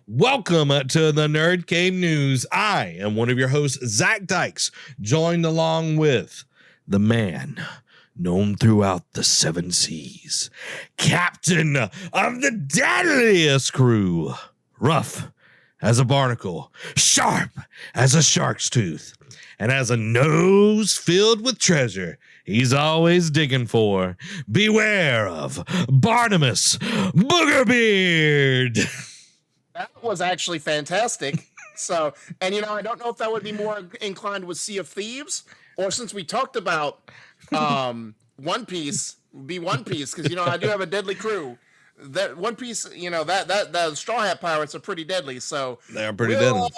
Welcome to the Nerd Cave News. I am one of your hosts, Zach Dykes, joined along with the man known throughout the seven seas, captain of the deadliest crew, rough as a barnacle, sharp as a shark's tooth, and has a nose filled with treasure he's always digging for. Beware of Barnabas Boogerbeard. That was actually fantastic. So, and I don't know if that would be more inclined with Sea of Thieves, or since we talked about One Piece, because I do have a deadly crew. That One Piece, that Straw Hat Pirates are pretty deadly. So They are pretty deadly.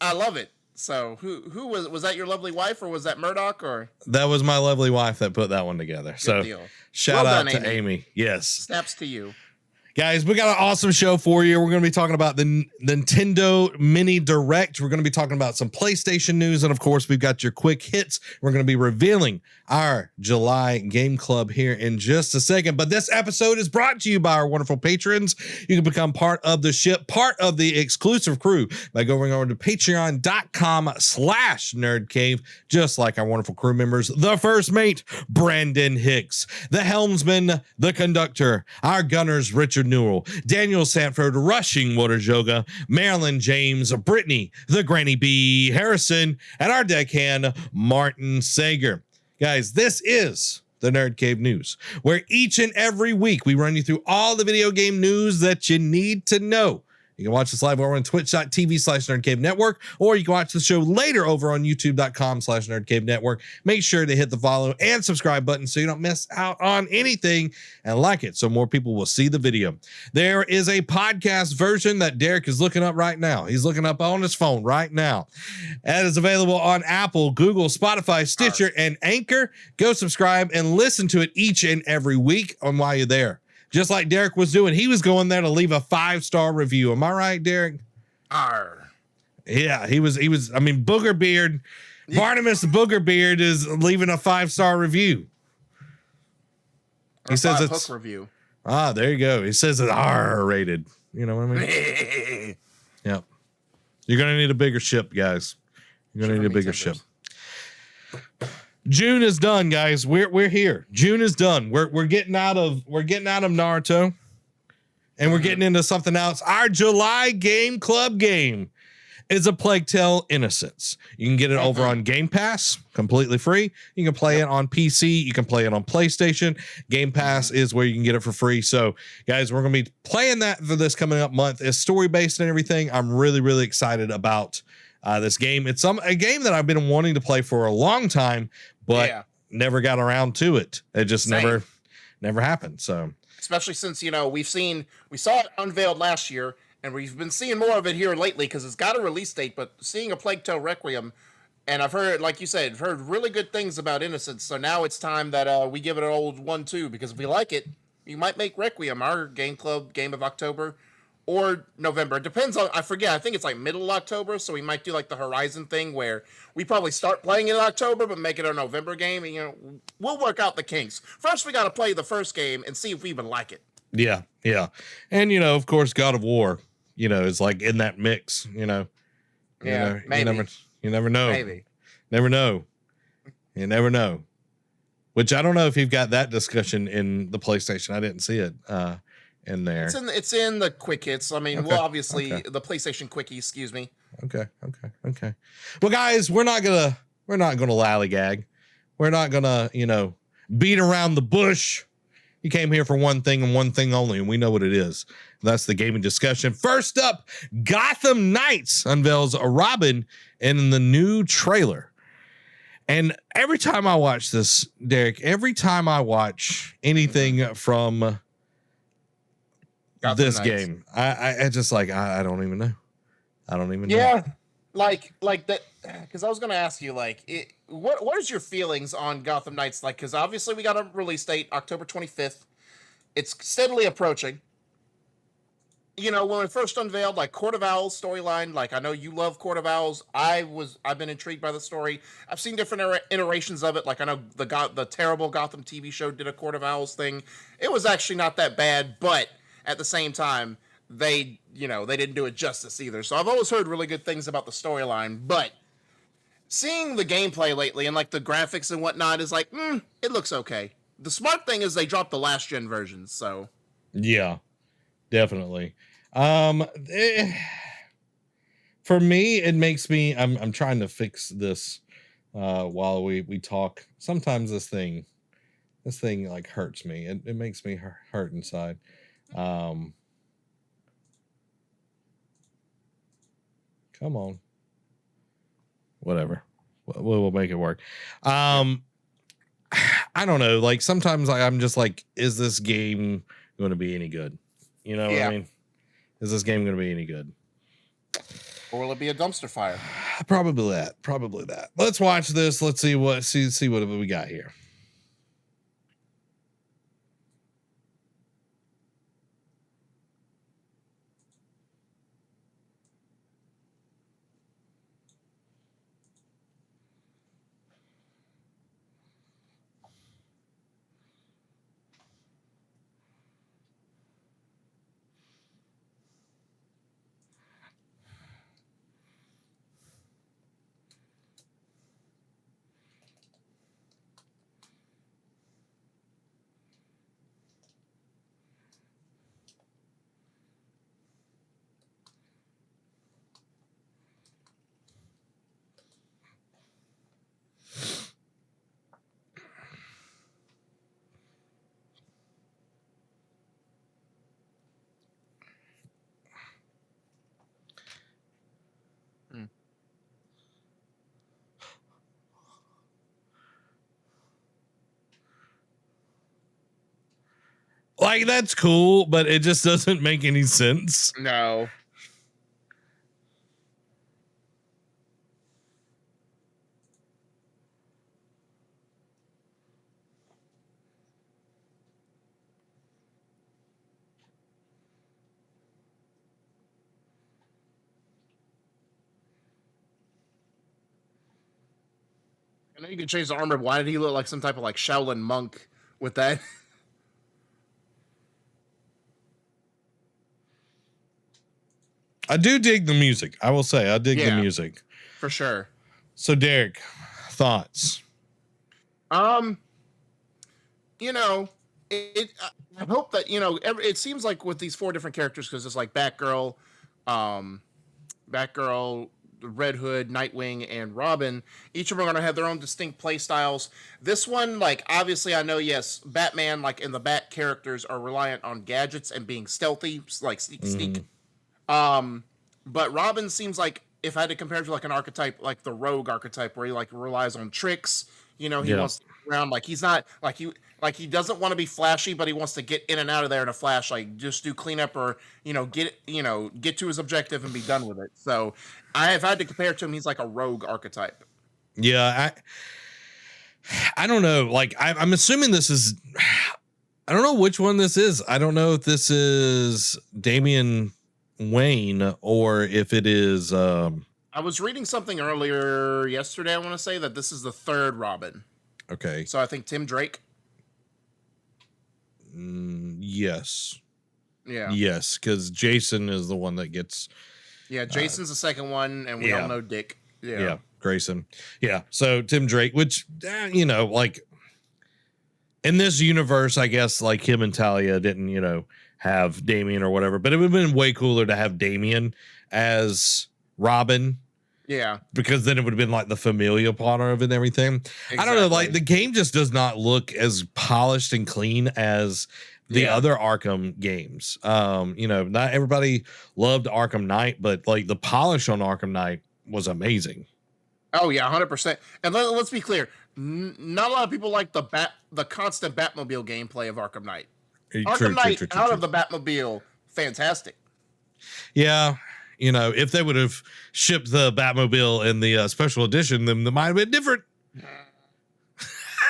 I love it. So who was that? Your lovely wife, or was that Murdoch? Or that was my lovely wife that put that one together. Good deal. Shout out to Amy. Yes. Snaps to you. Guys, we got an awesome show for you. We're going to be talking about the Nintendo Mini Direct. We're going to be talking about some PlayStation news. And of course, we've got your quick hits. We're going to be revealing our July Game Club here in just a second. But this episode is brought to you by our wonderful patrons. You can become part of the ship, part of the exclusive crew by going over to patreon.com/nerdcave, just like our wonderful crew members, the first mate, Brandon Hicks, the helmsman, the conductor, our gunners, Richard Newell, Daniel Sanford, Rushing Water Yoga, Marilyn James, Brittany, the Granny B, Harrison, and our deckhand, Martin Sager. Guys, this is the Nerd Cave News, where each and every week we run you through all the video game news that you need to know. You can watch this live over on twitch.tv/nerdcavenetwork, or you can watch the show later over on youtube.com/nerdcavenetwork. Make sure to hit the follow and subscribe button so you don't miss out on anything, and like it so more people will see the video. There is a podcast version that Derek is looking up right now. He's looking up on his phone right now. That is available on Apple, Google, Spotify, Stitcher, and Anchor. Go subscribe and listen to it each and every week on while you're there. Just like Derek was doing. He was going there to leave a 5-star review. Am I right, Derek? Yeah, he was. I mean, Boogerbeard, Barnabas Boogerbeard is leaving a 5-star review. He says it's hook review. There you go. He says it's R-rated. You know what I mean? Yep. You're gonna need a bigger ship, guys. You're gonna need a bigger ship. June is done, guys. We're here. June is done. We're getting out of Naruto, and we're getting into something else. Our July Game Club game is A Plague Tale: Innocence. You can get it over on Game Pass, completely free. You can play it on PC. You can play it on PlayStation. Game Pass is where you can get it for free. So, guys, we're gonna be playing that for this coming up month. It's story based and everything. I'm really, really excited about this game. It's a game that I've been wanting to play for a long time, but never got around to it. It just never happened. So, especially since we saw it unveiled last year, and we've been seeing more of it here lately because it's got a release date. But seeing A Plague Tale Requiem, and I've heard, like you said, really good things about Innocence. So now it's time that we give it an old 1-2, because if we like it, we might make Requiem our Game Club game of October or November. It depends on, I forget, I think it's like middle of October, so we might do like the Horizon thing where we probably start playing it in October but make it a November game. And, we'll work out the kinks. First, we got to play the first game and see if we even like it. Yeah. And, of course, God of War, is like in that mix, Yeah, maybe. You never know. Maybe. Never know. You never know. Which I don't know if you've got that discussion in the PlayStation. I didn't see it. In there. It's in the quick hits. I mean, the PlayStation quickie, excuse me. Okay. Well, guys, we're not gonna lollygag. We're not gonna, beat around the bush. You came here for one thing and one thing only, and we know what it is. That's the gaming discussion. First up, Gotham Knights unveils a Robin in the new trailer. And every time I watch this, Derek, every time I watch anything from Gotham Knights game, I just I don't even know. Yeah, like that, because I was gonna ask you what is your feelings on Gotham Knights like? Because obviously we got a release date, October 25th. It's steadily approaching. When it first unveiled, Court of Owls storyline, I know you love Court of Owls. I've been intrigued by the story. I've seen different iterations of it. I know the terrible Gotham TV show did a Court of Owls thing. It was actually not that bad, but at the same time, they didn't do it justice either. So I've always heard really good things about the storyline, but seeing the gameplay lately and like the graphics and whatnot is like, it looks okay. The smart thing is they dropped the last gen versions, so yeah, definitely. For me, it makes me. I'm trying to fix this while we talk. Sometimes this thing like hurts me. It makes me hurt inside. Come on. Whatever. We'll make it work. I don't know. Like sometimes I'm just like, is this game going to be any good? You know what I mean? Is this game going to be any good? Or will it be a dumpster fire? Probably that. Let's watch this. Let's see what we got here. Like that's cool, but it just doesn't make any sense. No. I know you can change the armor, but why did he look like some type of like Shaolin monk with that? I do dig the music. I will say I dig the music. For sure. So Derek, thoughts? You know, I hope that, it seems like with these 4 different characters, because it's like Batgirl, Red Hood, Nightwing, and Robin, each of them are going to have their own distinct play styles. This one, like, obviously I know, yes, Batman, like, and the Bat characters are reliant on gadgets and being stealthy, like sneak. But Robin seems like, if I had to compare it to like an archetype, like the rogue archetype, where he like relies on tricks, he wants to get around, like he's not like he doesn't want to be flashy, but he wants to get in and out of there in a flash, like just do cleanup or get to his objective and be done with it. So if I had to compare it to him, he's like a rogue archetype. Yeah, I don't know. Like I'm assuming this is, I don't know which one this is. I don't know if this is Damian Wayne or if it is I was reading something earlier yesterday, I want to say, that this is the 3rd Robin. Okay. So I think Tim Drake. Yes. Yeah. Yes, because Jason is the one that gets. Yeah, Jason's the second one, and we all know Dick. Yeah, Grayson. Yeah, so Tim Drake, which like in this universe, I guess like him and Talia didn't have Damian or whatever, but it would have been way cooler to have Damian as Robin. Yeah. Because then it would have been like the familial part of it and everything. Exactly. I don't know, like the game just does not look as polished and clean as the other Arkham games. Not everybody loved Arkham Knight, but like the polish on Arkham Knight was amazing. Oh yeah, 100%. And let's be clear, not a lot of people like the constant Batmobile gameplay of Arkham Knight. Arkham Knight out of the Batmobile, fantastic. Yeah, if they would have shipped the Batmobile in the special edition, then it might have been different.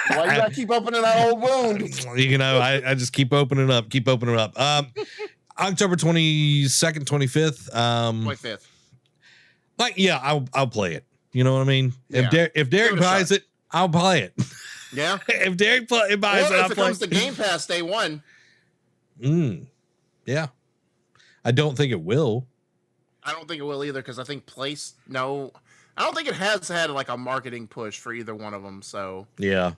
Why you gotta keep opening that old wound? I just keep opening up. October 22nd, 25th. 25th. Like, yeah, I'll play it. You know what I mean? Yeah. If Derek buys it, I'll play it. Yeah. If Derek buys it, I'll play it. If it comes to Game Pass day one. Yeah. I don't think it will. I don't think it will either because I think I don't think it has had like a marketing push for either one of them. So Yeah.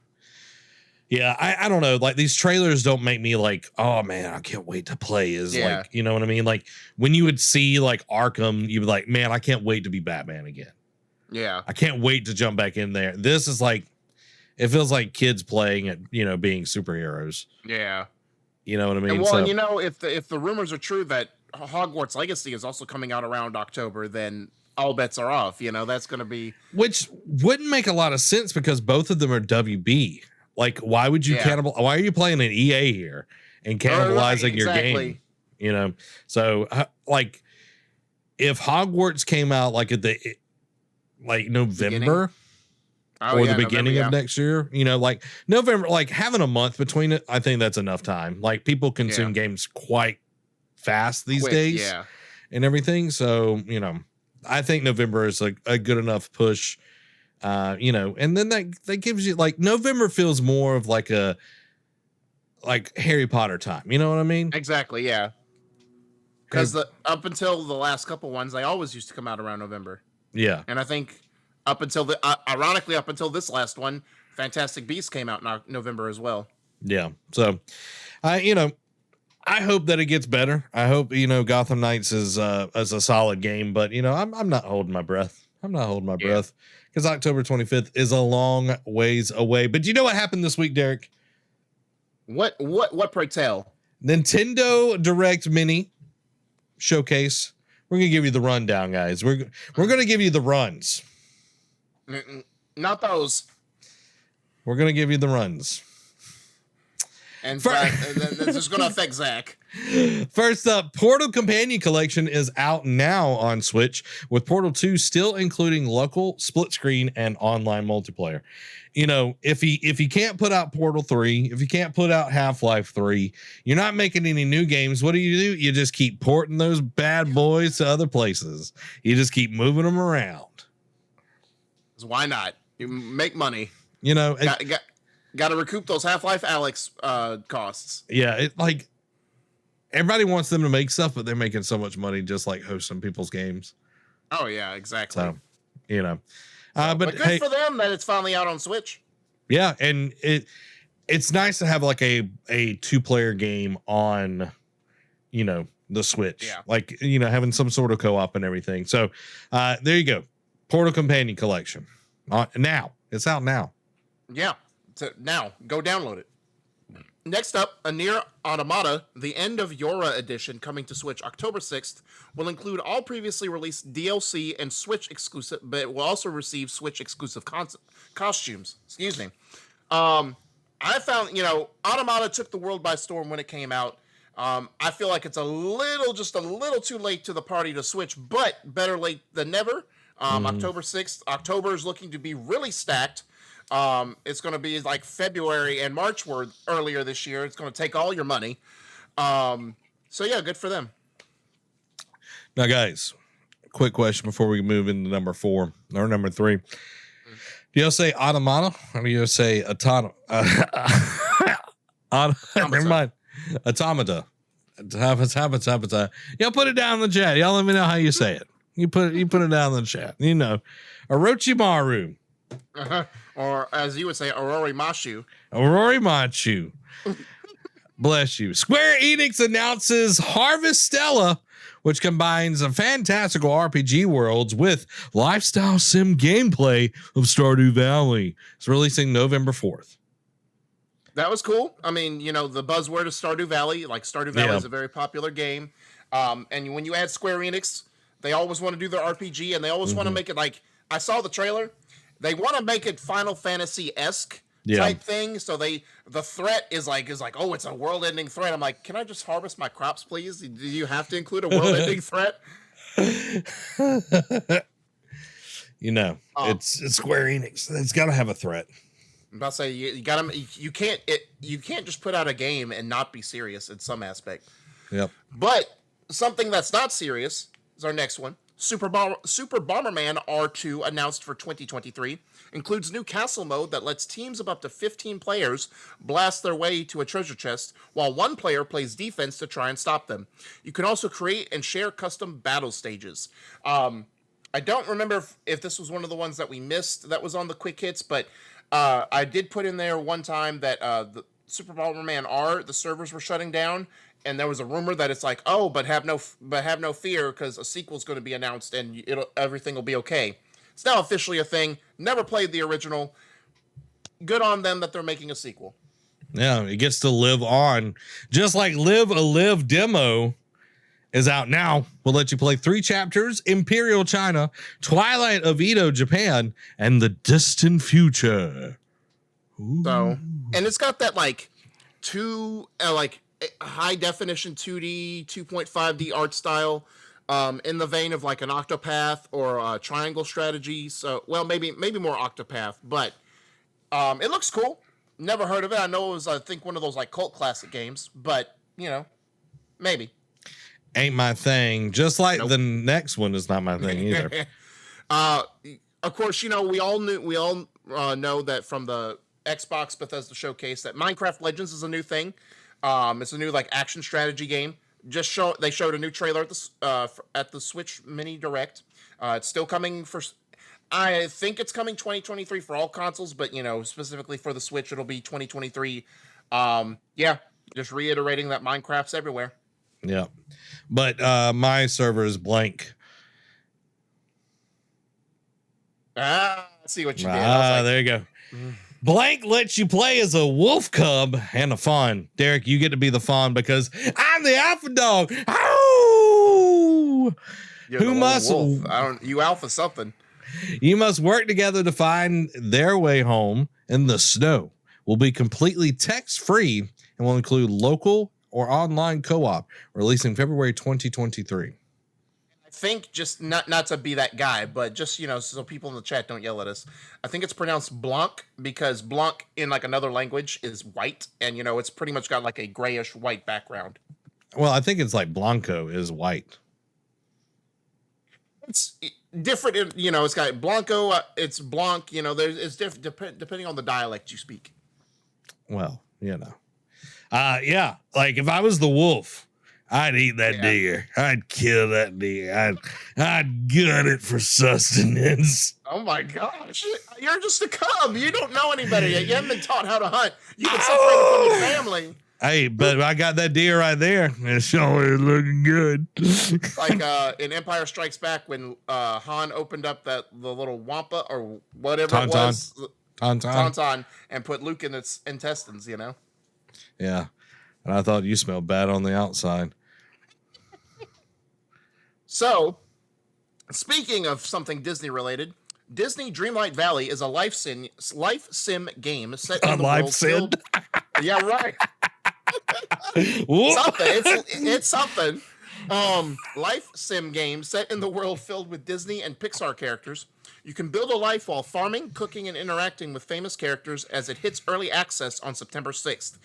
Yeah, I don't know. Like these trailers don't make me like, oh man, I can't wait to play. Like, you know what I mean? Like when you would see like Arkham, you'd be like, man, I can't wait to be Batman again. Yeah. I can't wait to jump back in there. This is like, it feels like kids playing at, being superheroes. Yeah. You know what I mean? And well, if the rumors are true that Hogwarts Legacy is also coming out around October, then all bets are off. That's going to be, which wouldn't make a lot of sense because both of them are WB. Like, why would you why are you playing an EA here and cannibalizing your game? So like if Hogwarts came out like at the November or the beginning of next year, like November, like having a month between it, I think that's enough time. Like people consume games quite fast these days and everything. So, I think November is a good enough push. And then that gives you like November feels more of like a Harry Potter time. You know what I mean? Exactly. Yeah. Because up until the last couple ones, they always used to come out around November. Yeah. And I think ironically, up until this last one, Fantastic Beasts came out in November as well. Yeah. So, I hope that it gets better. I hope, Gotham Knights is a solid game, but I'm not holding my breath. I'm not holding my breath. Because October 25th is a long ways away. But you know what happened this week, Derek? What pray tell? Nintendo Direct Mini Showcase. We're gonna give you the rundown, guys. We're gonna give you the runs. Not those. We're gonna give you the runs. And this is gonna affect Zach. First up, Portal Companion Collection is out now on Switch, with Portal 2 still including local, split screen, and online multiplayer. If you can't put out Portal 3, if you can't put out Half-Life 3, you're not making any new games. What do? You just keep porting those bad boys to other places. You just keep moving them around. Why not? You make money. Got to recoup those Half-Life Alyx costs. Yeah, everybody wants them to make stuff, but they're making so much money just like hosting people's games. Oh yeah, exactly. So, but good for them that it's finally out on Switch. Yeah, and it's nice to have like a 2-player game on, the Switch. Yeah. Like, having some sort of co-op and everything. So, there you go. Portal Companion Collection. Now. It's out now. Yeah. So now, go download it. Next up, a Nier Automata, the End of Yora edition, coming to Switch October 6th, will include all previously released DLC and Switch exclusive, but it will also receive Switch exclusive costumes. Excuse me. I found, Automata took the world by storm when it came out. I feel like it's just a little too late to the party to Switch, but better late than never. October 6th. October is looking to be really stacked. It's going to be like February and March were earlier this year. It's going to take all your money. So yeah, good for them. Now, guys, quick question before we move into number 4 or number 3. Do y'all say automata or do you say automata? Never mind. Automata. Y'all put it down in the chat. Y'all let me know how you say it. You put it down in the chat. Orochimaru. Or as you would say, Ororimachu. Ororimachu. Bless you. Square Enix announces Harvest Stella, which combines a fantastical RPG worlds with lifestyle sim gameplay of Stardew Valley. It's releasing November 4th. That was cool. I mean, the buzzword of Stardew Valley, like Stardew Valley is a very popular game. And when you add Square Enix, they always want to do their RPG and they always want to make it like, I saw the trailer. They want to make it Final Fantasy-esque type thing. So the threat is like, oh, it's a world-ending threat. I'm like, can I just harvest my crops, please? Do you have to include a world-ending threat? It's Square Enix. It's got to have a threat. I'm about to say you can't just put out a game and not be serious in some aspect. Yep. But something that's not serious is our next one. Super Bomberman R2 announced for 2023 includes new castle mode that lets teams of up to 15 players blast their way to a treasure chest while one player plays defense to try and stop them. You can also create and share custom battle stages. I don't remember if this was one of the ones that we missed that was on the quick hits, but I did put in there one time that the Super Bomberman R, the servers were shutting down, and there was a rumor that it's like, oh, but have no fear because a sequel's going to be announced and everything will be okay. It's now officially a thing. Never played the original. Good on them that they're making a sequel. Yeah, it gets to live on. Just like Live a Live demo is out now. We'll let you play 3 chapters: Imperial China, Twilight of Edo, Japan, and the distant future. Ooh. So, and it's got that like high definition 2D, 2.5D art style, in the vein of like an Octopath or a Triangle Strategy. So, well, maybe more Octopath, but it looks cool. Never heard of it. I know it was, I think, one of those like cult classic games, but maybe. Ain't my thing. Just like the next one is not my thing either. Of course, we all know that from the Xbox Bethesda showcase that Minecraft Legends is a new thing. It's a new like action strategy game. They showed a new trailer at the Switch Mini Direct. It's still coming I think it's coming 2023 for all consoles, but specifically for the Switch, it'll be 2023. Yeah, just reiterating that Minecraft's everywhere. Yeah, but my server is blank. I see what you did. Like, there you go. Blank lets you play as a wolf cub and a fawn. Derek, you get to be the fawn because I'm the alpha dog. Oh, who must? You alpha something. You must work together to find their way home in the snow. Will be completely text-free and will include local or online co-op, releasing February 2023. I think, just not to be that guy, but just so people in the chat don't yell at us, I think it's pronounced Blanc because Blanc in like another language is white, and it's pretty much got like a grayish white background. Well, I think it's like Blanco is white. It's different, it's got Blanco, it's Blanc, it's different depending on the dialect you speak. Well, yeah, like if I was the wolf, I'd eat that deer. I'd kill that deer. I'd gut it for sustenance. Oh my gosh. You're just a cub. You don't know any better yet. You haven't been taught how to hunt. You've been separated from your family. Hey, but I got that deer right there. It's sure looking good. Like in Empire Strikes Back when Han opened up the little wampa or whatever it was. Tauntaun. And put Luke in its intestines, Yeah. And I thought you smelled bad on the outside. So, speaking of something Disney related, Disney Dreamlight Valley is a life sim game set in the world filled. Yeah, right. It's something. Life sim game set in the world filled with Disney and Pixar characters. You can build a life while farming, cooking, and interacting with famous characters as it hits early access on September 6th.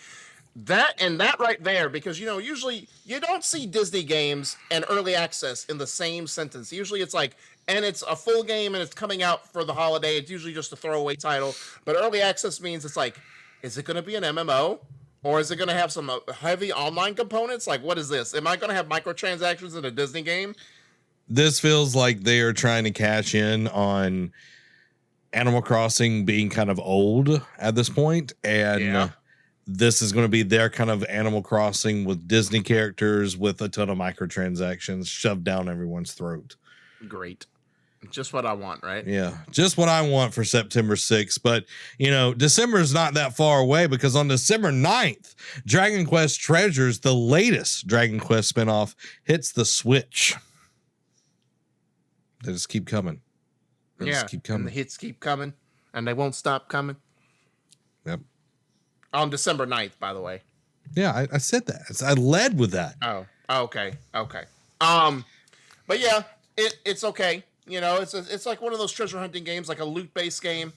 That right there, because usually you don't see Disney games and early access in the same sentence. Usually it's like, and it's a full game and it's coming out for the holiday. It's usually just a throwaway title. But early access means it's like, is it going to be an MMO? Or is it going to have some heavy online components? Like, what is this? Am I going to have microtransactions in a Disney game? This feels like they are trying to cash in on Animal Crossing being kind of old at this point, and this is going to be their kind of Animal Crossing with Disney characters with a ton of microtransactions shoved down everyone's throat. Great. Just what I want, right? Yeah, just what I want for September 6th. But, December is not that far away because on December 9th, Dragon Quest Treasures, the latest Dragon Quest spinoff, hits the Switch. They just keep coming. Just keep coming. And the hits keep coming, and they won't stop coming. Yep. On December 9th, by the way. Yeah, I said that. I led with that. Oh, okay. But yeah, it's okay. It's like one of those treasure hunting games, like a loot-based game.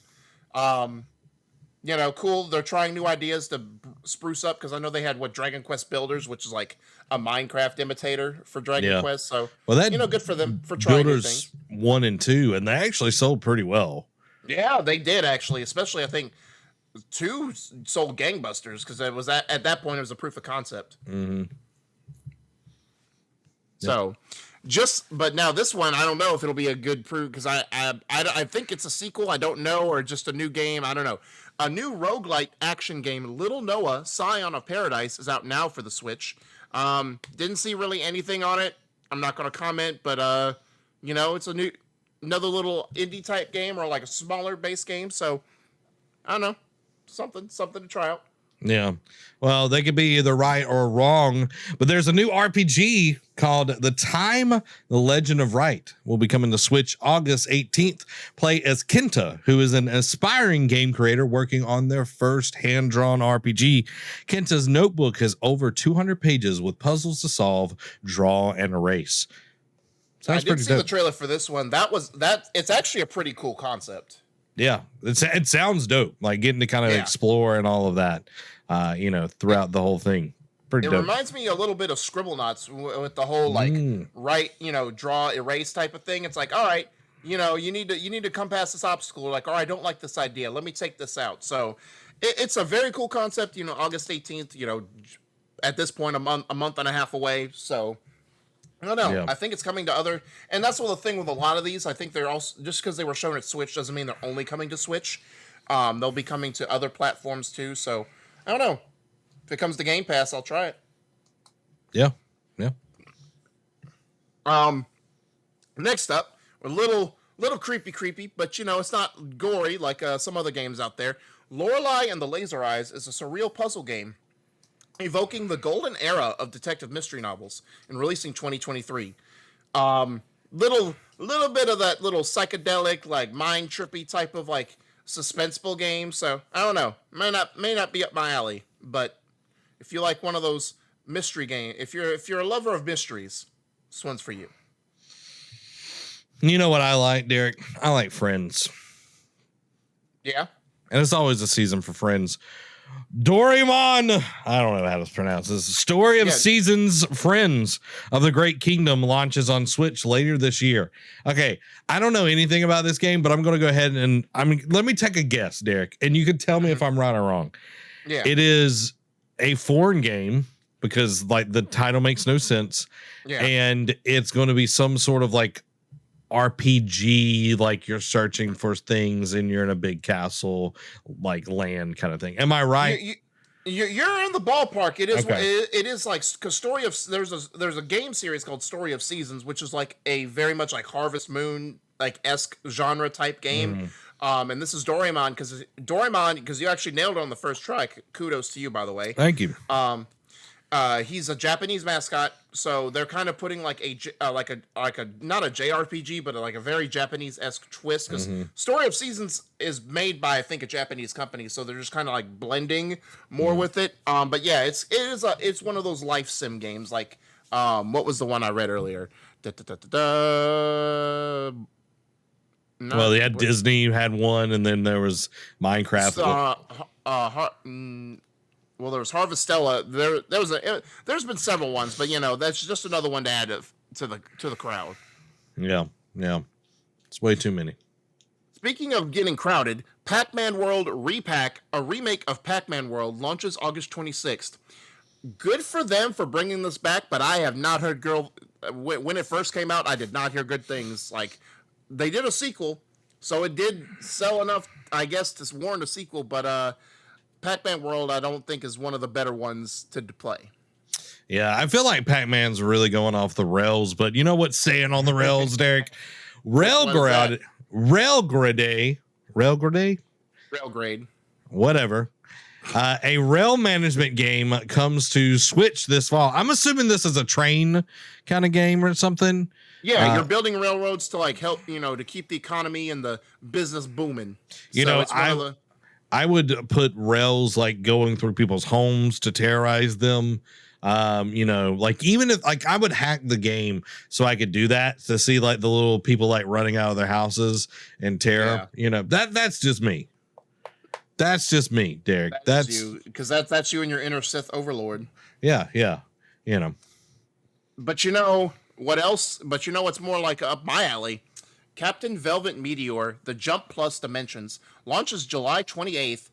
you know, cool. They're trying new ideas to spruce up because I know they had Dragon Quest Builders, which is like a Minecraft imitator for Dragon Yeah. Quest. So, Well, that you know, good for them for trying new Builders things. 1 and 2, and they actually sold pretty well. Yeah, they did actually, especially I think 2 sold gangbusters because it was at that point it was a proof of concept. Mm-hmm. So, but now this one, I don't know if it'll be a good proof because I think it's a sequel. I don't know, or just a new game. I don't know. A new roguelike action game, Little Noah, Scion of Paradise, is out now for the Switch. Didn't see really anything on it. I'm not going to comment, but you know, it's another little indie type game or like a smaller base game. So I don't know, something to try out. Yeah. Well, they could be either right or wrong, but there's a new RPG called The Time, The Legend of Right. Will be coming to Switch August 18th. Play as Kenta, who is an aspiring game creator working on their first hand-drawn RPG. Kenta's notebook has over 200 pages with puzzles to solve, draw, and erase. Sounds I did see the trailer for this one. It's actually a pretty cool concept. Yeah, it sounds dope. Like getting to kind of explore and all of that, you know, throughout the whole thing. Pretty dope. Reminds me a little bit of Scribblenauts with the whole like write, you know, draw, erase type of thing. It's like, all right, you know, you need to come past this obstacle. Like, all right, I don't like this idea. Let me take this out. So it's a very cool concept. You know, August 18th. You know, at this point, a month and a half away. So. I don't know. Yeah. I think it's coming to other, and that's the thing with a lot of these. I think they're also just because they were shown at Switch doesn't mean they're only coming to Switch. They'll be coming to other platforms too. So I don't know. If it comes to Game Pass, I'll try it. Yeah. Next up, a little creepy, but you know it's not gory like some other games out there. Lorelei and the Laser Eyes is a surreal puzzle game evoking the golden era of detective mystery novels and releasing 2023. Little bit of that little psychedelic, like mind trippy type of like suspenseful game. So I don't know, may not be up my alley, but if you like one of those mystery games, if you're a lover of mysteries, this one's for you. You know what I like, Derek? I like Friends. Yeah. And it's always a season for Friends. Doraemon, I don't know how to pronounce this. Story of Seasons Friends of the Great Kingdom launches on Switch later this year. Okay, I don't know anything about this game, but I'm going to go ahead and let me take a guess, Derek, and you can tell me if I'm right or wrong. Yeah. It is a foreign game because like the title makes no sense. Yeah. And it's going to be some sort of like RPG, like you're searching for things and you're in a big castle, like land kind of thing. Am I right? You're in the ballpark. It is. Okay. It is like because there's a game series called Story of Seasons, which is like a very much like Harvest Moon like esque genre type game. And this is Doraemon because you actually nailed it on the first try. Kudos to you, by the way. Thank you. He's a Japanese mascot, so they're kind of putting like a not a JRPG, but like a very Japanese-esque twist. Because Story of Seasons is made by I think a Japanese company, so they're just kind of like blending more with it. But yeah, it's one of those life sim games. Like what was the one I read earlier? Well, Disney had one, and then there was Minecraft. Well, there was Harvestella. There's been several ones, but you know that's just another one to add to the crowd. Yeah, it's way too many. Speaking of getting crowded, Pac-Man World Repack, a remake of Pac-Man World, launches August 26th. Good for them for bringing this back, but I have not heard when it first came out. I did not hear good things. Like they did a sequel, so it did sell enough, I guess, to warrant a sequel, but Pac-Man World, I don't think is one of the better ones to play. Yeah, I feel like Pac-Man's really going off the rails, but you know what's saying on the rails, Derek? Railgrade, whatever. A rail management game comes to Switch this fall. I'm assuming this is a train kind of game or something. Yeah, you're building railroads to like help, to keep the economy and the business booming. I would put rails like going through people's homes to terrorize them. Like even if like I would hack the game so I could do that to see like the little people like running out of their houses and terror. Yeah. That's just me. That's just me, Derek. That's you, because that's you and your inner Sith overlord. yeah. You know, But you know what else? But you know what's more like up my alley? Captain Velvet Meteor: The Jump Plus Dimensions launches July 28th.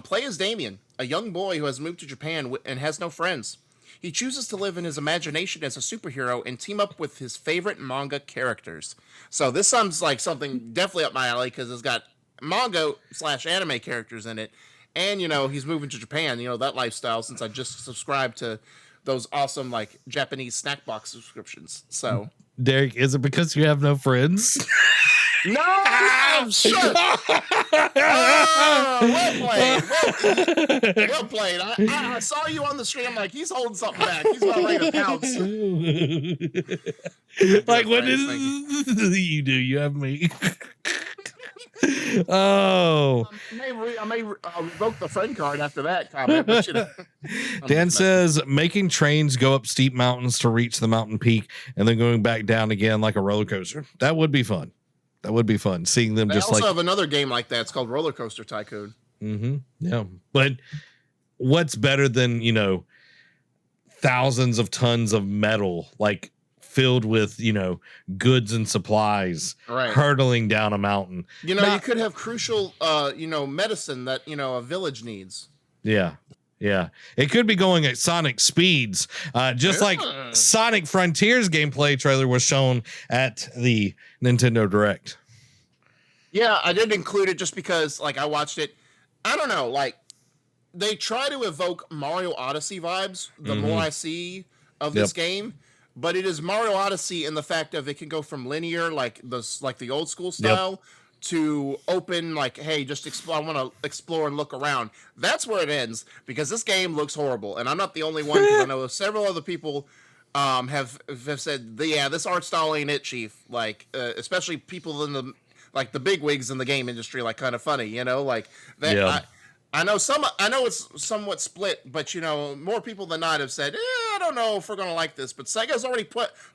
Play as Damien, a young boy who has moved to Japan and has no friends. He chooses to live in his imagination as a superhero and team up with his favorite manga characters. So this sounds like something definitely up my alley because it's got manga/anime characters in it, and you know he's moving to Japan. You know that lifestyle since I just subscribed to those awesome like Japanese snack box subscriptions. So Derek, is it because you have no friends? no, I'm sure. Well played. I saw you on the stream. I'm like, he's holding something back. He's about ready to pounce. Like, what is you do? You have me. Oh, I may revoke the friend card after that comment. But, you know, Dan says making trains go up steep mountains to reach the mountain peak and then going back down again like a roller coaster. That would be fun. That would be fun. Seeing them they just also like have another game like that. It's called Roller Coaster Tycoon. Mm-hmm. Yeah, but what's better than, you know, thousands of tons of metal like filled with, you know, goods and supplies hurtling down a mountain? You know, you could have crucial you know, medicine that, you know, a village needs. Yeah. It could be going at sonic speeds, just like Sonic Frontiers gameplay trailer was shown at the Nintendo Direct. Yeah, I did include it just because like I watched it. I don't know, like they try to evoke Mario Odyssey vibes the more I see of this game, but it is Mario Odyssey in the fact of it can go from linear like the old school style to open, like, hey, just explore. I want to explore and look around. That's where it ends because this game looks horrible, and I'm not the only one. Because I know several other people have said, yeah, this art style ain't it, Chief. Like, especially people in the like the big wigs in the game industry, like kind of funny, you know, like that. Yeah. I know it's somewhat split, but you know, more people than not have said, I don't know if we're gonna like this. But Sega's already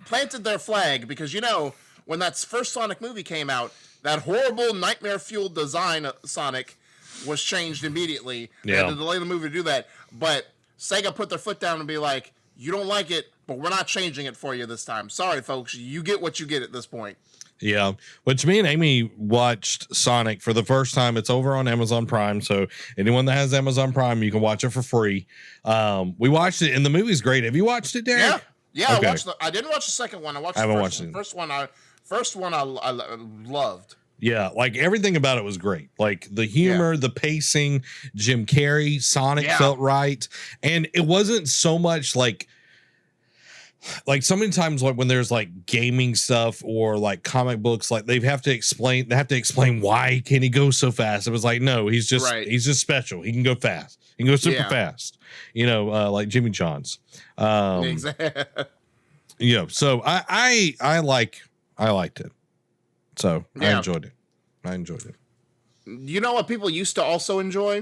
planted their flag because you know when that first Sonic movie came out, that horrible nightmare-fueled design of Sonic was changed immediately. They had to delay the movie to do that. But Sega put their foot down and be like, you don't like it, but we're not changing it for you this time. Sorry, folks. You get what you get at this point. Yeah. Which me and Amy watched Sonic for the first time. It's over on Amazon Prime. So anyone that has Amazon Prime, you can watch it for free. We watched it and the movie's great. Have you watched it, Derek? Yeah. Okay. I didn't watch the second one. I haven't watched the first one. First one I loved. Yeah, like everything about it was great. Like the humor, the pacing, Jim Carrey, Sonic felt right. And it wasn't so much like so many times like when there's like gaming stuff or like comic books, like they have to explain why can he go so fast. It was like, no, he's just special. He can go fast. He can go super fast. You know, like Jimmy John's. Exactly. You know, so I liked it. So I enjoyed it. You know what people used to also enjoy?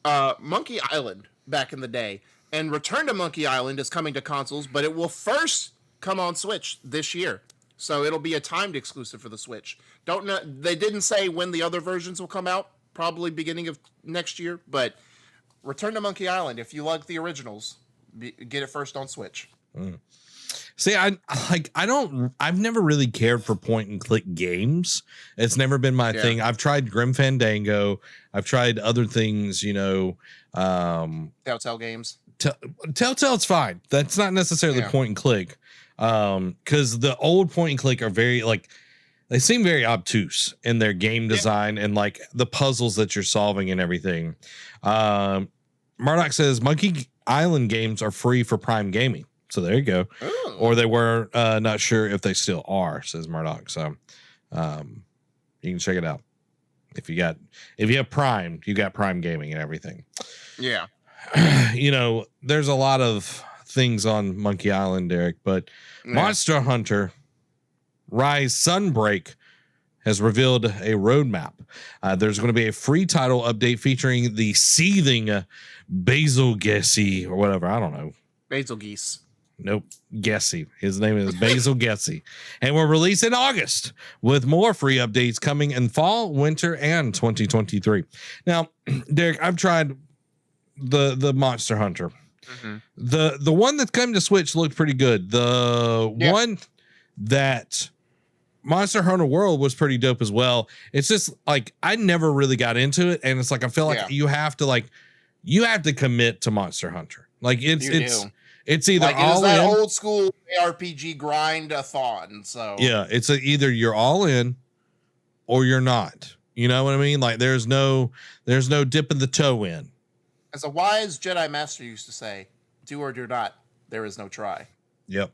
Monkey Island back in the day. And Return to Monkey Island is coming to consoles, but it will first come on Switch this year. So it'll be a timed exclusive for the Switch. Don't know. They didn't say when the other versions will come out. Probably beginning of next year. But Return to Monkey Island, if you like the originals, get it first on Switch. See, I've never really cared for point and click games. It's never been my thing. I've tried Grim Fandango. I've tried other things, you know. Telltale games. Telltale's fine. That's not necessarily point and click. Because the old point and click are very they seem very obtuse in their game design and like the puzzles that you're solving and everything. Murdoch says Monkey Island games are free for Prime Gaming. So there you go. Ooh. Or they were not sure if they still are, says Murdoch. So you can check it out. If you have Prime, you got Prime Gaming and everything. Yeah. You know, there's a lot of things on Monkey Island, Derek, but Monster Hunter Rise Sunbreak has revealed a roadmap. There's going to be a free title update featuring the seething Basil Gessi or whatever. I don't know. Basil Geese. Nope. Gessie. His name is Basil Gessie. And we're released in August with more free updates coming in fall, winter, and 2023. Now, Derek, I've tried the Monster Hunter. The one that came to Switch looked pretty good. The one that Monster Hunter World was pretty dope as well. It's just like I never really got into it, and it's like I feel like you have to commit to Monster Hunter. Like it's either like all it is that in, old school RPG grind-a-thon. So yeah, it's either you're all in or you're not. You know what I mean? Like there's no dipping the toe in. As a wise Jedi Master used to say, "Do or do not. There is no try." Yep.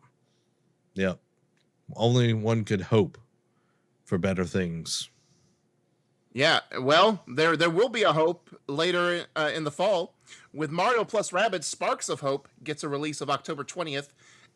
Only one could hope for better things. Yeah, well, there will be a hope later in the fall with Mario plus Rabbids Sparks of Hope gets a release of October 20th,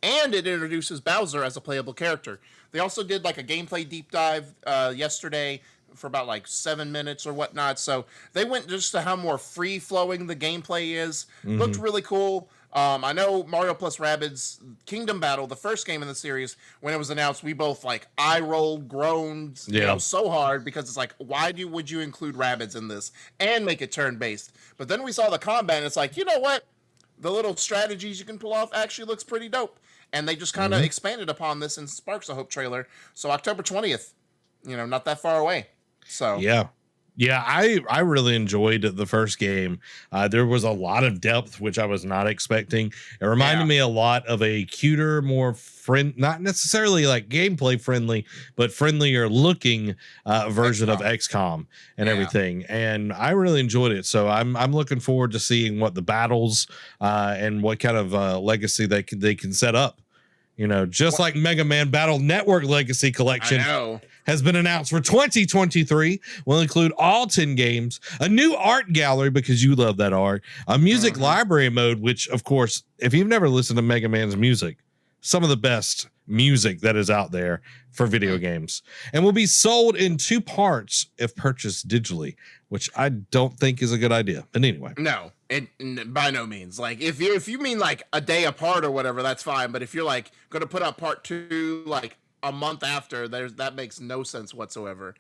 and it introduces Bowser as a playable character. They also did like a gameplay deep dive yesterday for about like 7 minutes or whatnot. So they went just to how more free flowing the gameplay is. Looked really cool. I know Mario plus Rabbids Kingdom Battle, the first game in the series, when it was announced, we both like eye rolled, groaned, so hard because it's like, why would you include Rabbids in this and make it turn based? But then we saw the combat, and it's like, you know what? The little strategies you can pull off actually looks pretty dope. And they just kind of expanded upon this in Sparks of Hope trailer. So October 20th, not that far away. So yeah, I really enjoyed the first game. There was a lot of depth, which I was not expecting. It reminded me a lot of a cuter, more not necessarily like gameplay friendly, but friendlier looking version of XCOM and everything. And I really enjoyed it. So I'm looking forward to seeing what the battles and what kind of legacy they can set up. Just like Mega Man Battle Network Legacy Collection has been announced for 2023. Will include all 10 games, a new art gallery because you love that art, a music library mode, which, of course, if you've never listened to Mega Man's music, some of the best music that is out there for video games, and will be sold in 2 parts if purchased digitally, which I don't think is a good idea. But anyway. No, by no means. Like if you mean like a day apart or whatever, that's fine. But if you're like going to put up part 2 like a month after, that makes no sense whatsoever.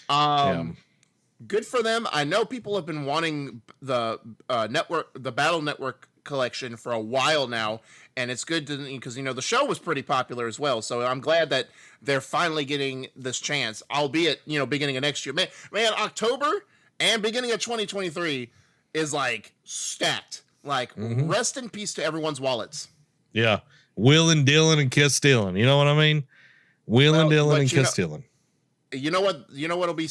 Good for them. I know people have been wanting the Battle Network collection for a while now, and it's good because the show was pretty popular as well. So I'm glad that they're finally getting this chance, albeit beginning of next year. Man, October and beginning of 2023 is like stacked. Like rest in peace to everyone's wallets. Yeah, wheeling, dealing, and kiss stealing. You know what I mean? Wheeling, dealing, and kiss stealing. You know what? Will be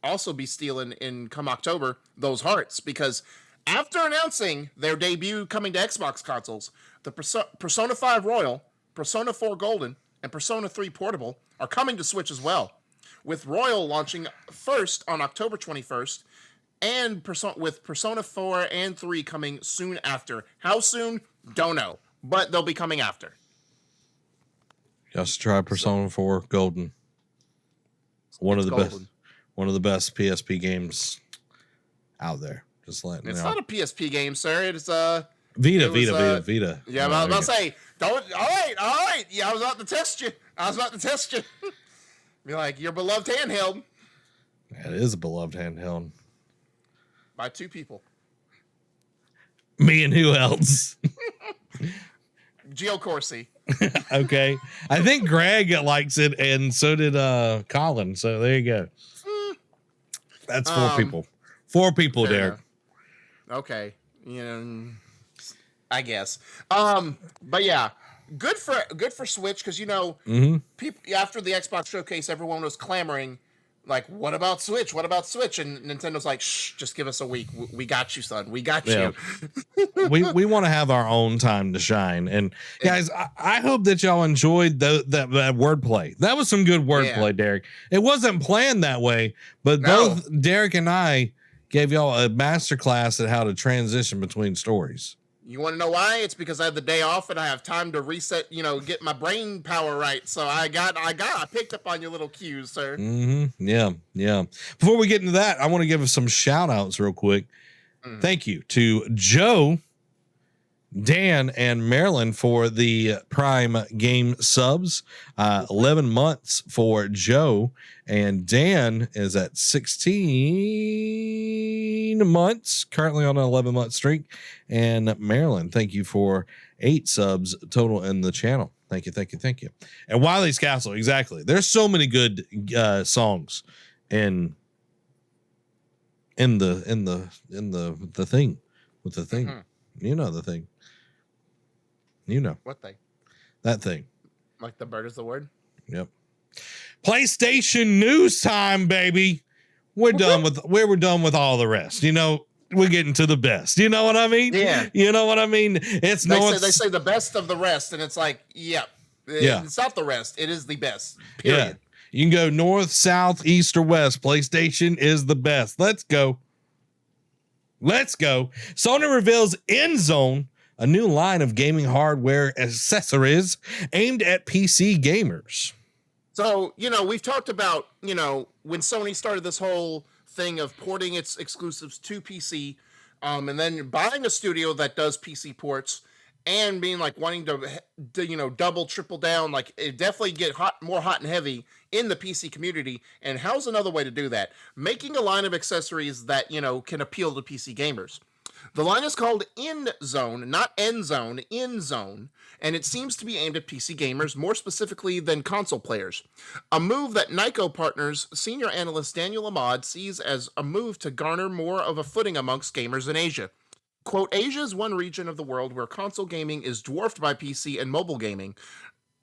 also be stealing in come October? Those hearts, because after announcing their debut coming to Xbox consoles, the Persona 5 Royal, Persona 4 Golden, and Persona 3 Portable are coming to Switch as well, with Royal launching first on October 21st, and with Persona 4 and 3 coming soon after. How soon? Don't know, but they'll be coming after. Just try Persona 4 Golden. One of the best PSP games out there. Just letting it's you know. Not a PSP game, sir. It's Vita. Yeah, I was about to say, don't. All right. Yeah, I was about to test you. Be like, your beloved handheld. It is a beloved handheld. By 2 people. Me and who else? Gio Corsi. Okay. I think Greg likes it, and so did Colin. So there you go. That's 4 people. 4 people, Derek. Enough. Okay. I guess. But yeah, good for Switch, because people after the Xbox showcase, everyone was clamoring like, what about Switch? What about Switch? And Nintendo's like, shh, just give us a week. We got you, son. We got you. we want to have our own time to shine. And guys, I hope that y'all enjoyed that wordplay. That was some good wordplay, Derek. It wasn't planned that way, but both Derek and I gave y'all a masterclass at how to transition between stories. You want to know why? It's because I have the day off and I have time to reset, get my brain power right. So I picked up on your little cues, sir. Yeah. Before we get into that, I want to give some shout outs real quick. Thank you to Joe, Dan and Marilyn for the Prime Game subs. 11 months for Joe, and Dan is at 16 months, currently on an 11-month streak. And Marilyn, thank you for 8 subs total in the channel. Thank you. And Wiley's Castle, exactly. There's so many good songs in the thing with the thing. Mhm. You know the thing. You know What thing? that thing. Like the bird is the word? Yep. PlayStation news time, baby. We're done with all the rest. You know, we're getting to the best. You know what I mean? Yeah. You know what I mean? It's They say the best of the rest, and it's like, yeah. Yeah. It's not the rest. It is the best. Period. Yeah. You can go north, south, east, or west. PlayStation is the best. Let's go. Sony reveals InZone, a new line of gaming hardware accessories aimed at PC gamers. So, we've talked about, when Sony started this whole thing of porting its exclusives to PC, and then buying a studio that does PC ports and being like wanting to double, triple down, like it definitely get more hot and heavy in the PC community. And how's another way to do that? Making a line of accessories that, can appeal to PC gamers. The line is called InZone, not EndZone, InZone, and it seems to be aimed at PC gamers, more specifically than console players. A move that Nyko Partners senior analyst Daniel Ahmad sees as a move to garner more of a footing amongst gamers in Asia. Quote, Asia is one region of the world where console gaming is dwarfed by PC and mobile gaming,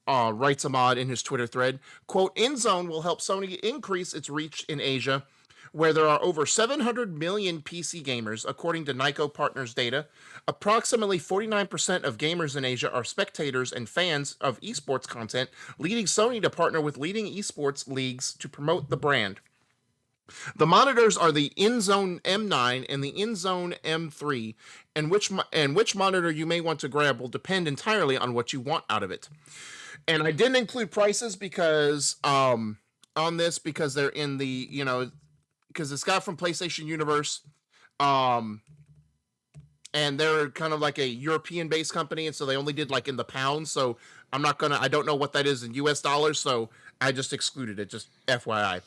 writes Ahmad in his Twitter thread. Quote, InZone will help Sony increase its reach in Asia, where there are over 700 million PC gamers, according to Nyko Partners data. Approximately 49% of gamers in Asia are spectators and fans of esports content, leading Sony to partner with leading esports leagues to promote the brand. The monitors are the InZone M9 and the InZone M3, and which monitor you may want to grab will depend entirely on what you want out of it. And I didn't include prices because on this because they're in the because it's got from PlayStation Universe, and they're kind of like a European-based company, and so they only did like in the pounds. So I don't know what that is in US dollars, so I just excluded it, just FYI.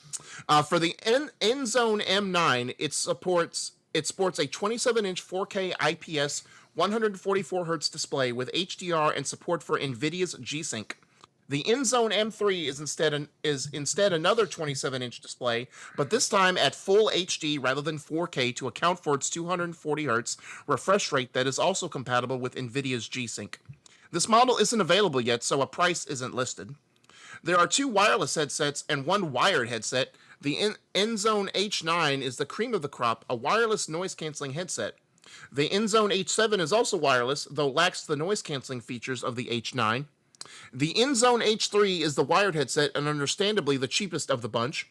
For the InZone M9, it sports a 27-inch 4K IPS 144 Hz display with HDR and support for NVIDIA's G-Sync. The InZone M3 is instead another 27-inch display, but this time at full HD rather than 4K to account for its 240 Hz refresh rate that is also compatible with NVIDIA's G-Sync. This model isn't available yet, so a price isn't listed. There are 2 wireless headsets and 1 wired headset. The InZone H9 is the cream of the crop, a wireless noise-canceling headset. The InZone H7 is also wireless, though lacks the noise-canceling features of the H9. The InZone H3 is the wired headset and understandably the cheapest of the bunch.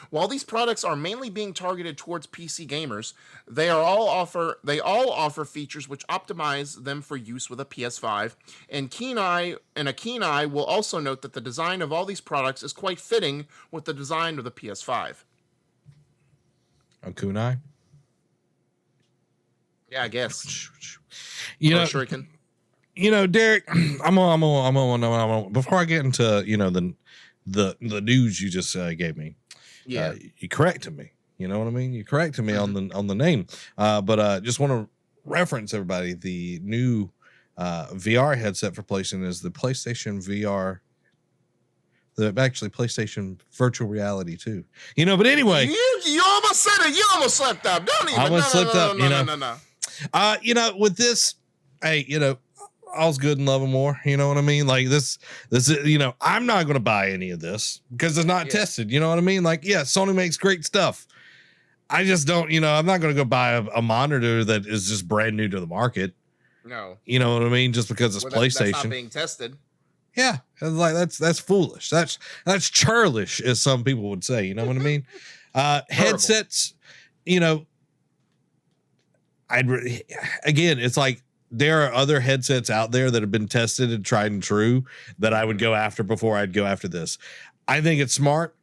While these products are mainly being targeted towards PC gamers, they all offer features which optimize them for use with a PS5. And a keen eye will also note that the design of all these products is quite fitting with the design of the PS5. A kunai? Yeah, I guess. Shuriken. Derek, I'm on. Before I get into the news you just gave me, you corrected me. You know what I mean? You corrected me on the name, but just want to reference everybody. The new VR headset for PlayStation is the PlayStation VR. Actually, PlayStation Virtual Reality too. But anyway, you almost said it. You almost slipped up. Don't even. I almost slipped up. No. With this, hey, all's good and love and more. You know what I mean? Like this is, I'm not going to buy any of this because it's not tested. You know what I mean? Like, yeah, Sony makes great stuff. I just don't, I'm not going to go buy a monitor that is just brand new to the market. No. You know what I mean? Just because it's PlayStation. That's not being tested. Yeah. Like that's foolish. That's churlish, as some people would say. You know what I mean? Headsets, again, it's like, there are other headsets out there that have been tested and tried and true that I would go after before I'd go after this. I think it's smart,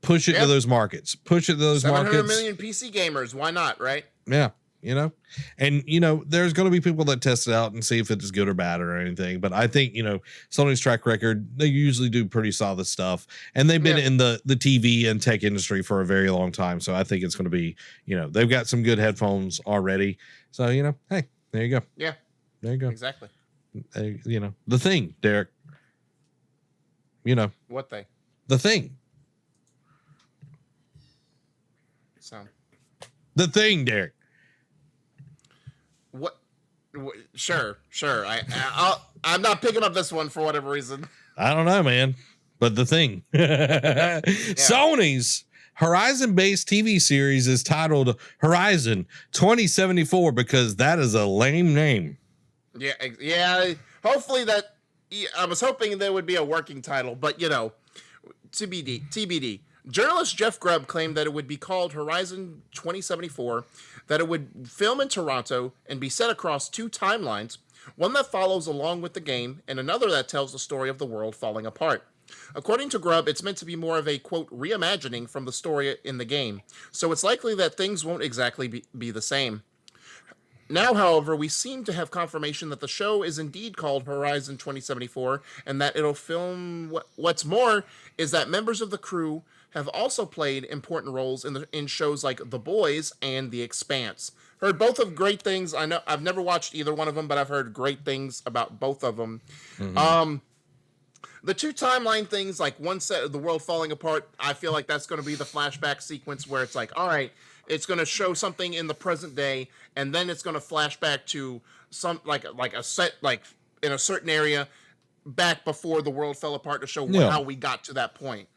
push it to those markets. Push it to those 700 markets. 700 million PC gamers. Why not, right? Yeah. you know, and you know, there's going to be people that test it out and see if it is good or bad or anything. But I think, you know, Sony's track record, they usually do pretty solid stuff, and they've been in the TV and tech industry for a very long time. So I think it's going to be, you know, they've got some good headphones already. So, you know, hey, there you go. Yeah, there you go. Exactly. You know, the thing, Derek. You know what thing? The thing. So. The thing, Derek. What? Sure. I'm not picking up this one for whatever reason. I don't know, man. But the thing. Sony's Horizon-based TV series is titled Horizon 2074 because that is a lame name. Yeah. Hopefully that. I was hoping there would be a working title, but you know, TBD. Journalist Jeff Grubb claimed that it would be called Horizon 2074, that it would film in Toronto and be set across 2 timelines, one that follows along with the game and another that tells the story of the world falling apart. According to Grubb, it's meant to be more of a, quote, reimagining from the story in the game, so it's likely that things won't exactly be the same. Now, however, we seem to have confirmation that the show is indeed called Horizon 2074 and that it'll film. What's more is that members of the crew have also played important roles in shows like The Boys and The Expanse. Heard both of great things. I know I've never watched either one of them, but I've heard great things about both of them. Mm-hmm. The 2 timeline things, like one set of the world falling apart, I feel like that's going to be the flashback sequence where it's like, all right, it's going to show something in the present day, and then it's going to flash back to some like a set, like in a certain area back before the world fell apart to show how we got to that point.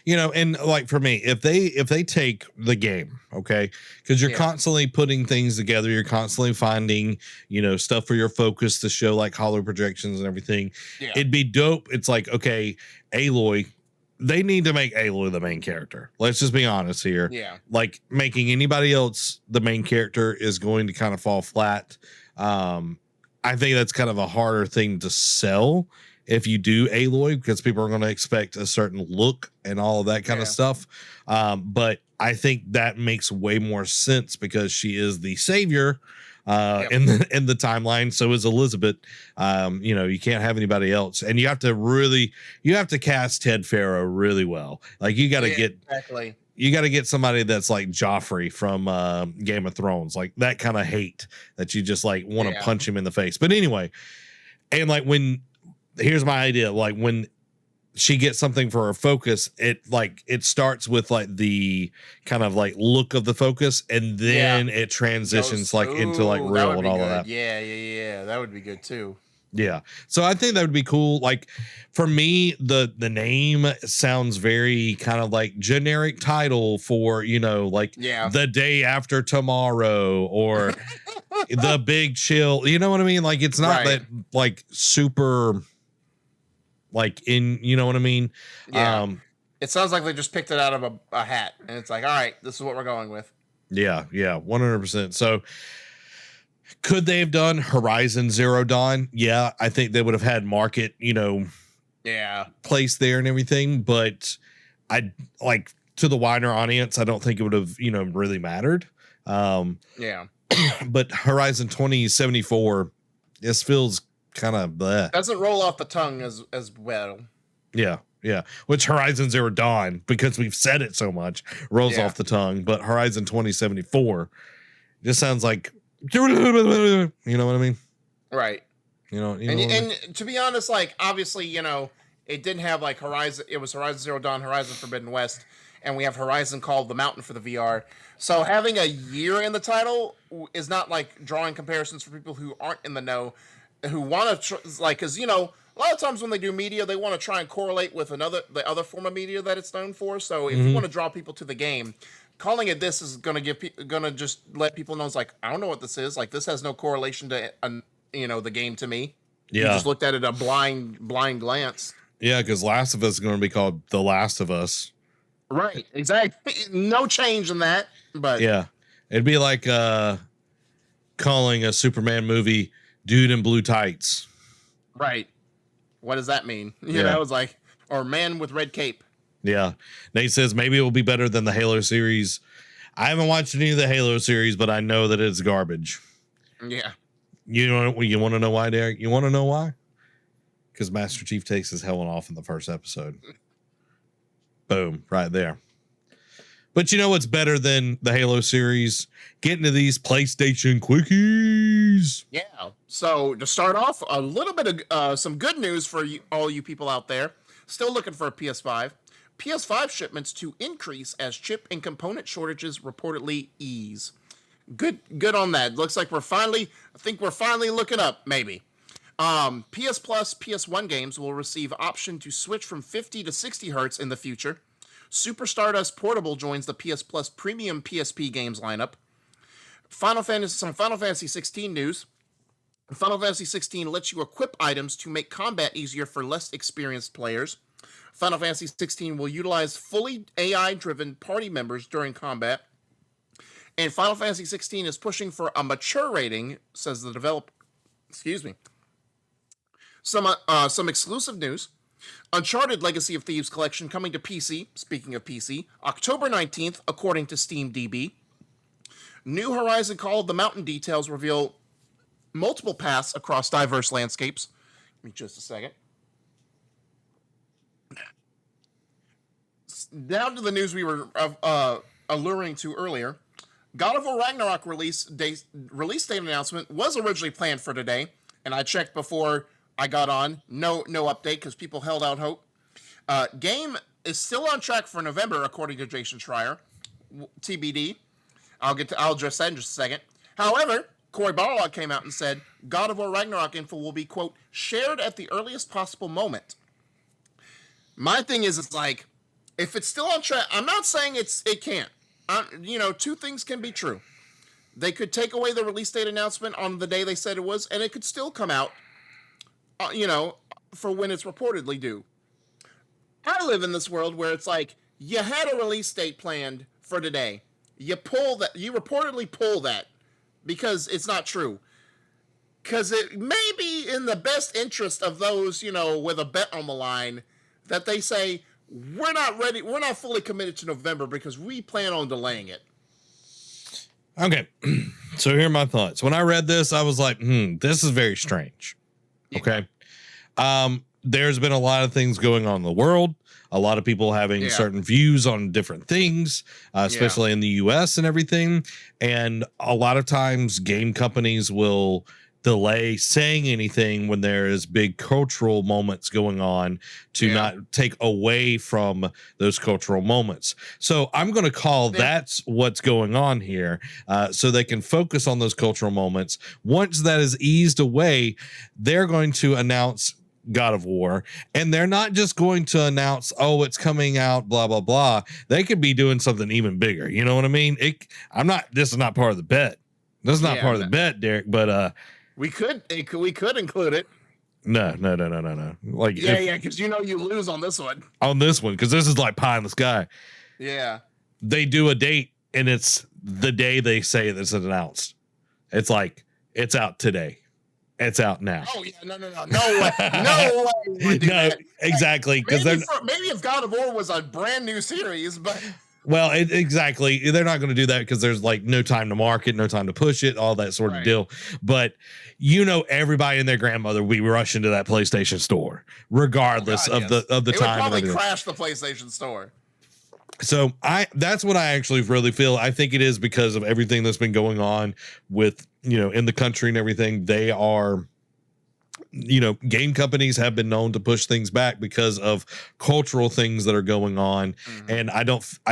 You know, and like for me, if they take the game, okay, because you're constantly putting things together, you're constantly finding, you know, stuff for your focus to show like hollow projections and everything. Yeah. It'd be dope. It's like, okay, Aloy, they need to make Aloy the main character. Let's just be honest here. Yeah. Like making anybody else the main character is going to kind of fall flat. I think that's kind of a harder thing to sell if you do Aloy, because people are going to expect a certain look and all of that kind of stuff. But I think that makes way more sense because she is the savior in the timeline. So is Elizabeth. You know, you can't have anybody else, and you have to cast Ted Farrow really well. Like you got to get somebody that's like Joffrey from Game of Thrones, like that kind of hate that you just like want to punch him in the face. But anyway, and like here's my idea. Like when she gets something for her focus, it starts with like the kind of like look of the focus, and then it transitions into like real and all of that. Yeah. That would be good too. Yeah. So I think that would be cool. Like for me, the name sounds very kind of like generic title for, you know, like The Day After Tomorrow or The Big Chill. You know what I mean? Like it's not that like super like you know what I mean? Yeah. It sounds like they just picked it out of a hat, and it's like, all right, this is what we're going with. Yeah, 100%. So could they have done Horizon Zero Dawn? Yeah, I think they would have had market, you know, place there and everything, but I like to the wider audience, I don't think it would have, you know, really mattered. But Horizon 2074, this feels kind of bleh. Doesn't roll off the tongue as well. Yeah. Which Horizon Zero Dawn, because we've said it so much, rolls off the tongue. But Horizon 2074 just sounds like, you know what I mean? Right. You know and to be honest, like obviously, you know, it didn't have like Horizon. It was Horizon Zero Dawn, Horizon Forbidden West, and we have Horizon Called the Mountain for the VR. So having a year in the title is not like drawing comparisons for people who aren't in the know, who want to like, because you know, a lot of times when they do media, they want to try and correlate with the other form of media that it's known for. So if you want to draw people to the game, calling it this is going to just let people know it's like, I don't know what this is. Like this has no correlation to you know, the game to me. You just looked at it a blind glance. Yeah, because Last of Us is going to be called The Last of Us. Right, exactly. No change in that, but yeah, it'd be like calling a Superman movie Dude in Blue Tights. Right. What does that mean? You know, it's like, or Man with Red Cape. Yeah. Nate says maybe it will be better than the Halo series. I haven't watched any of the Halo series, but I know that it's garbage. Yeah. You want to know why, Derek? You want to know why? Because Master Chief takes his helmet off in the first episode. Boom, right there. But you know what's better than the Halo series? Getting to these PlayStation quickies. Yeah. So to start off, a little bit of some good news for all you people out there still looking for a PS5. PS5 shipments to increase as chip and component shortages reportedly ease. Good on that. Looks like we're finally looking up, maybe. PS Plus PS1 games will receive option to switch from 50 to 60 hertz in the future. Super Stardust Portable joins the PS Plus premium PSP games lineup. Final Fantasy 16 news. Final Fantasy 16 lets you equip items to make combat easier for less experienced players. Final Fantasy 16 will utilize fully AI-driven party members during combat. And Final Fantasy 16 is pushing for a mature rating, says the developer. Excuse me. Some exclusive news. Uncharted Legacy of Thieves collection coming to PC, speaking of PC, October 19th, according to SteamDB. New Horizon Call of the Mountain details reveal multiple paths across diverse landscapes. Give me just a second. Down to the news we were alluring to earlier. God of War Ragnarok release date announcement was originally planned for today, and I checked before I got on. No update because people held out hope. Game is still on track for November, according to Jason Schreier. TBD. I'll address that in just a second. However, Cory Barlog came out and said God of War Ragnarok info will be, quote, shared at the earliest possible moment. My thing is, it's like, if it's still on track, I'm not saying it can't. Two things can be true. They could take away the release date announcement on the day they said it was, and it could still come out, for when it's reportedly due. I live in this world where it's like, you had a release date planned for today. You reportedly pull that because it's not true. Because it may be in the best interest of those, with a bet on the line, that they say, we're not ready, we're not fully committed to November because we plan on delaying it. Okay, so here are my thoughts. When I read this, I was like, this is very strange. Okay. There's been a lot of things going on in the world. A lot of people having certain views on different things, especially in the US and everything. And a lot of times game companies will delay saying anything when there is big cultural moments going on to not take away from those cultural moments. So I'm going to call that's what's going on here, so they can focus on those cultural moments. Once that is eased away, they're going to announce God of War, and they're not just going to announce, oh, it's coming out, blah, blah, blah. They could be doing something even bigger. You know what I mean? This is not part of the bet. This is not part of the bet, Derek, but, we could include it. No. Like, because you lose on this one. On this one, because this is like pie in the sky. Yeah. They do a date, and it's the day they say it's announced. It's like, it's out today. It's out now. Oh, yeah. No way. No way. No, exactly. Because maybe if God of War was a brand new series, but... Well, exactly. They're not going to do that because there's like no time to market, no time to push it, all that sort of deal. But everybody and their grandmother, we rush into that PlayStation store, regardless of the time. It would probably crash the PlayStation store. So that's what I actually really feel. I think it is because of everything that's been going on with, in the country and everything. They are, game companies have been known to push things back because of cultural things that are going on. Mm-hmm. And I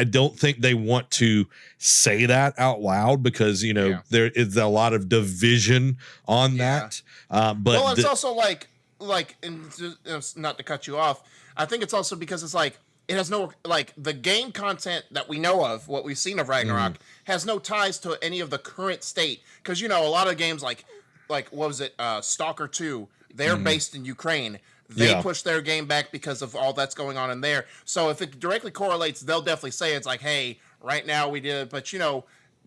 don't think they want to say that out loud because, there is a lot of division on that. But it's also like, not to cut you off, I think it's also because it's like, it has no, like, the game content that we know of, what we've seen of Ragnarok, has no ties to any of the current state. Because, a lot of games like what was it, Stalker 2, they're based in Ukraine. They push their game back because of all that's going on in there. So if it directly correlates, they'll definitely say it's like, hey, right now we did it. But,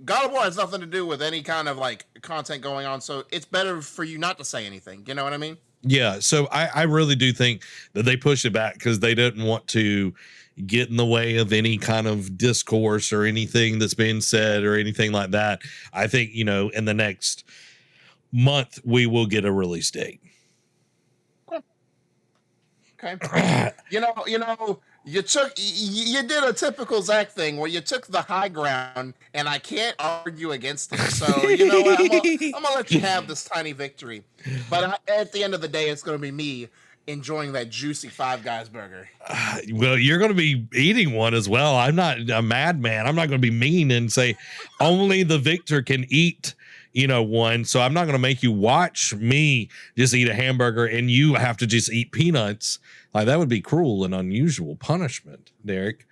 God of War has nothing to do with any kind of, like, content going on. So it's better for you not to say anything. You know what I mean? Yeah, so I really do think that they pushed it back because they didn't want to get in the way of any kind of discourse or anything that's being said or anything like that. I think, in the next month, we will get a release date. Okay. You did a typical Zach thing where you took the high ground, and I can't argue against it. So you know what? I'm gonna let you have this tiny victory. But at the end of the day, it's gonna be me enjoying that juicy Five Guys burger. Well, you're going to be eating one as well. I'm not a madman. I'm not going to be mean and say only the victor can eat, one. So I'm not going to make you watch me just eat a hamburger and you have to just eat peanuts. Like, that would be cruel and unusual punishment, Derek.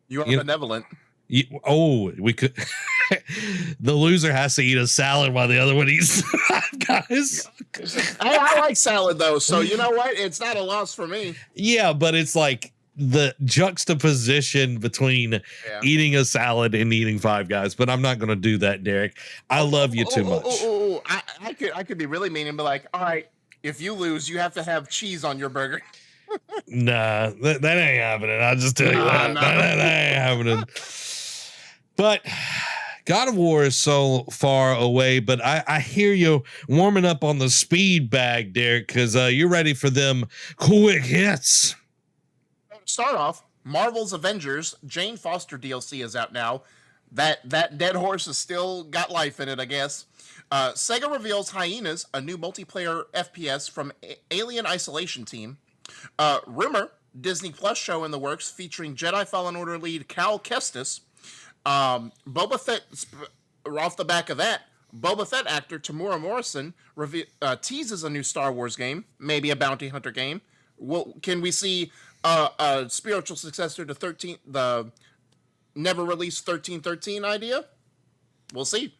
You are benevolent. We could. The loser has to eat a salad while the other one eats Five Guys. I like salad though, so you know what? It's not a loss for me. Yeah, but it's like the juxtaposition between eating a salad and eating Five Guys. But I'm not going to do that, Derek. I love you too much. I could be really mean and be like, all right, if you lose, you have to have cheese on your burger. Nah, that ain't happening. I'll just tell you that. No. That ain't happening. But God of War is so far away, but I hear you warming up on the speed bag, Derek, because you're ready for them quick hits. Start off, Marvel's Avengers Jane Foster DLC is out now. That dead horse has still got life in it, I guess. Sega reveals Hyenas, a new multiplayer FPS from Alien Isolation team. Rumor, Disney Plus show in the works featuring Jedi Fallen Order lead Cal Kestis. Boba Fett, off the back of that, Boba Fett actor Tamura Morrison teases a new Star Wars game, maybe a bounty hunter game. Can we see a spiritual successor to the never released 1313 idea? We'll see.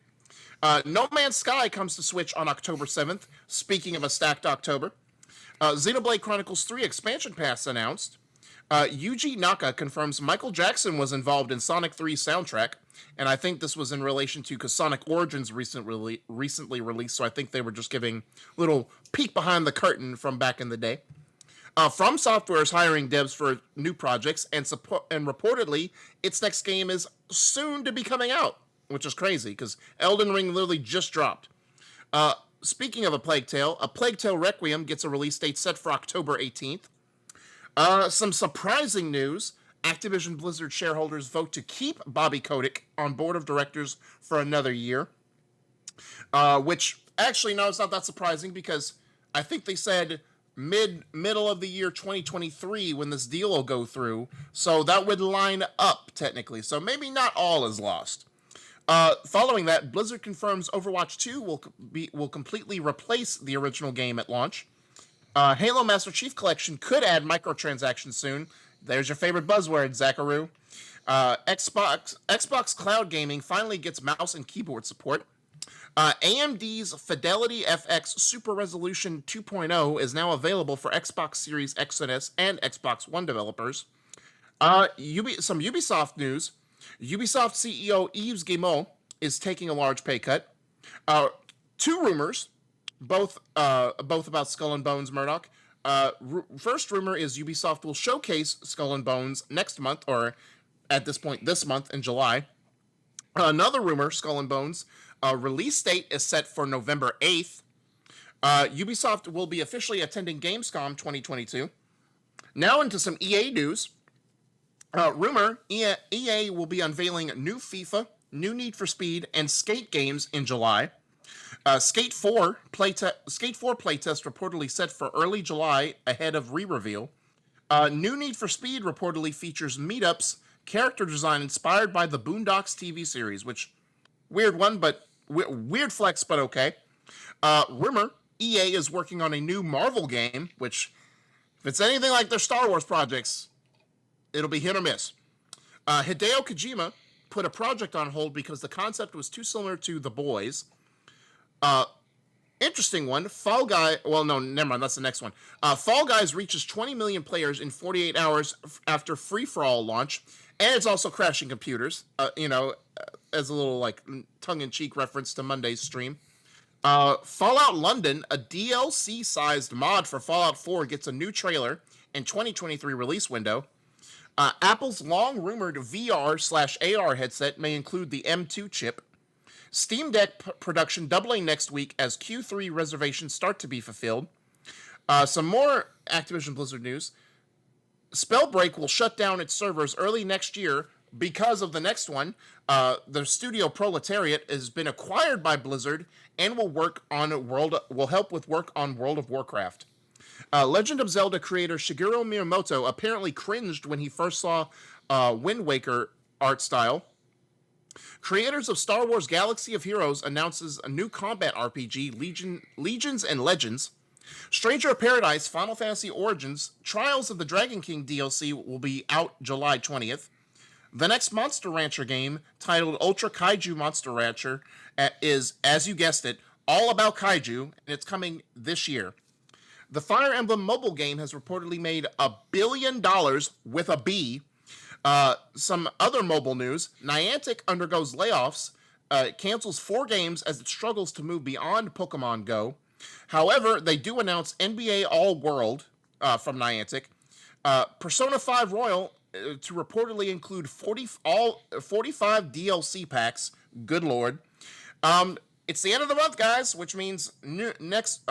No Man's Sky comes to Switch on October 7th. Speaking of a stacked October. Xenoblade Chronicles 3 expansion pass announced. Yuji Naka confirms Michael Jackson was involved in Sonic 3's soundtrack, and I think this was in relation to because Sonic Origins recently released, so I think they were just giving a little peek behind the curtain from back in the day. From Software is hiring devs for new projects, and reportedly its next game is soon to be coming out, which is crazy because Elden Ring literally just dropped. Speaking of A Plague Tale Requiem gets a release date set for October 18th. Some surprising news. Activision Blizzard shareholders vote to keep Bobby Kotick on board of directors for another year. Which, actually, no, it's not that surprising because I think they said middle of the year 2023 when this deal will go through. So that would line up, technically. So maybe not all is lost. Following that, Blizzard confirms Overwatch 2 will completely replace the original game at launch. Halo Master Chief Collection could add microtransactions soon. There's your favorite buzzword, Zacharoo. Xbox Cloud Gaming finally gets mouse and keyboard support. AMD's Fidelity FX Super Resolution 2.0 is now available for Xbox Series X and S and Xbox One developers. Some Ubisoft news. Ubisoft CEO Yves Guillemot is taking a large pay cut. Two rumors, both about Skull and Bones Murdoch. First rumor is Ubisoft will showcase Skull and Bones next month, or at this point this month in July. Another rumor, Skull and Bones, release date is set for November 8th. Ubisoft will be officially attending Gamescom 2022. Now into some EA news. Rumor, EA will be unveiling new FIFA, new Need for Speed, and Skate games in July. Skate 4 playtest reportedly set for early July ahead of re-reveal. New Need for Speed reportedly features meetups, character design inspired by the Boondocks TV series, which, weird one, but weird flex, but okay. Rumor, EA is working on a new Marvel game, which, if it's anything like their Star Wars projects, it'll be hit or miss. Hideo Kojima put a project on hold because the concept was too similar to The Boys. Interesting one. Fall Guy. Well, no, never mind. That's the next one. Fall Guys reaches 20 million players in 48 hours after Free For All launch, and it's also crashing computers. As a little like tongue-in-cheek reference to Monday's stream. Fallout London, a DLC-sized mod for Fallout 4, gets a new trailer and 2023 release window. Apple's long-rumored VR/AR headset may include the M2 chip. Steam Deck production doubling next week as Q3 reservations start to be fulfilled. Some more Activision Blizzard news. Spellbreak will shut down its servers early next year because of the next one. The studio Proletariat has been acquired by Blizzard and will help with work on World of Warcraft. Legend of Zelda creator Shigeru Miyamoto apparently cringed when he first saw Wind Waker art style. Creators of Star Wars Galaxy of Heroes announces a new combat RPG, Legions and Legends. Stranger of Paradise Final Fantasy Origins Trials of the Dragon King DLC will be out July 20th. The next Monster Rancher game, titled Ultra Kaiju Monster Rancher, is, as you guessed it, all about kaiju, and it's coming this year. The Fire Emblem mobile game has reportedly made $1 billion with a B. Some other mobile news. Niantic undergoes layoffs, cancels 4 games as it struggles to move beyond Pokemon Go. However, they do announce NBA All-World from Niantic. Persona 5 Royal to reportedly include 45 DLC packs. Good lord. It's the end of the month, guys, which means next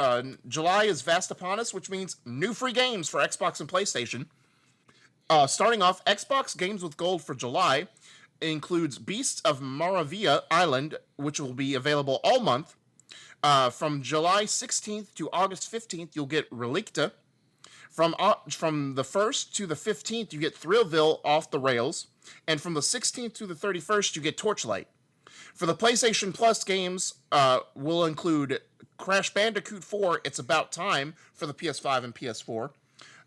July is fast upon us, which means new free games for Xbox and PlayStation. Starting off, Xbox Games with Gold for July includes Beasts of Moravia Island, which will be available all month. From July 16th to August 15th, you'll get Relicta. From the 1st to the 15th, you get Thrillville Off the Rails. And from the 16th to the 31st, you get Torchlight. For the PlayStation Plus games, will include Crash Bandicoot 4, It's About Time for the PS5 and PS4.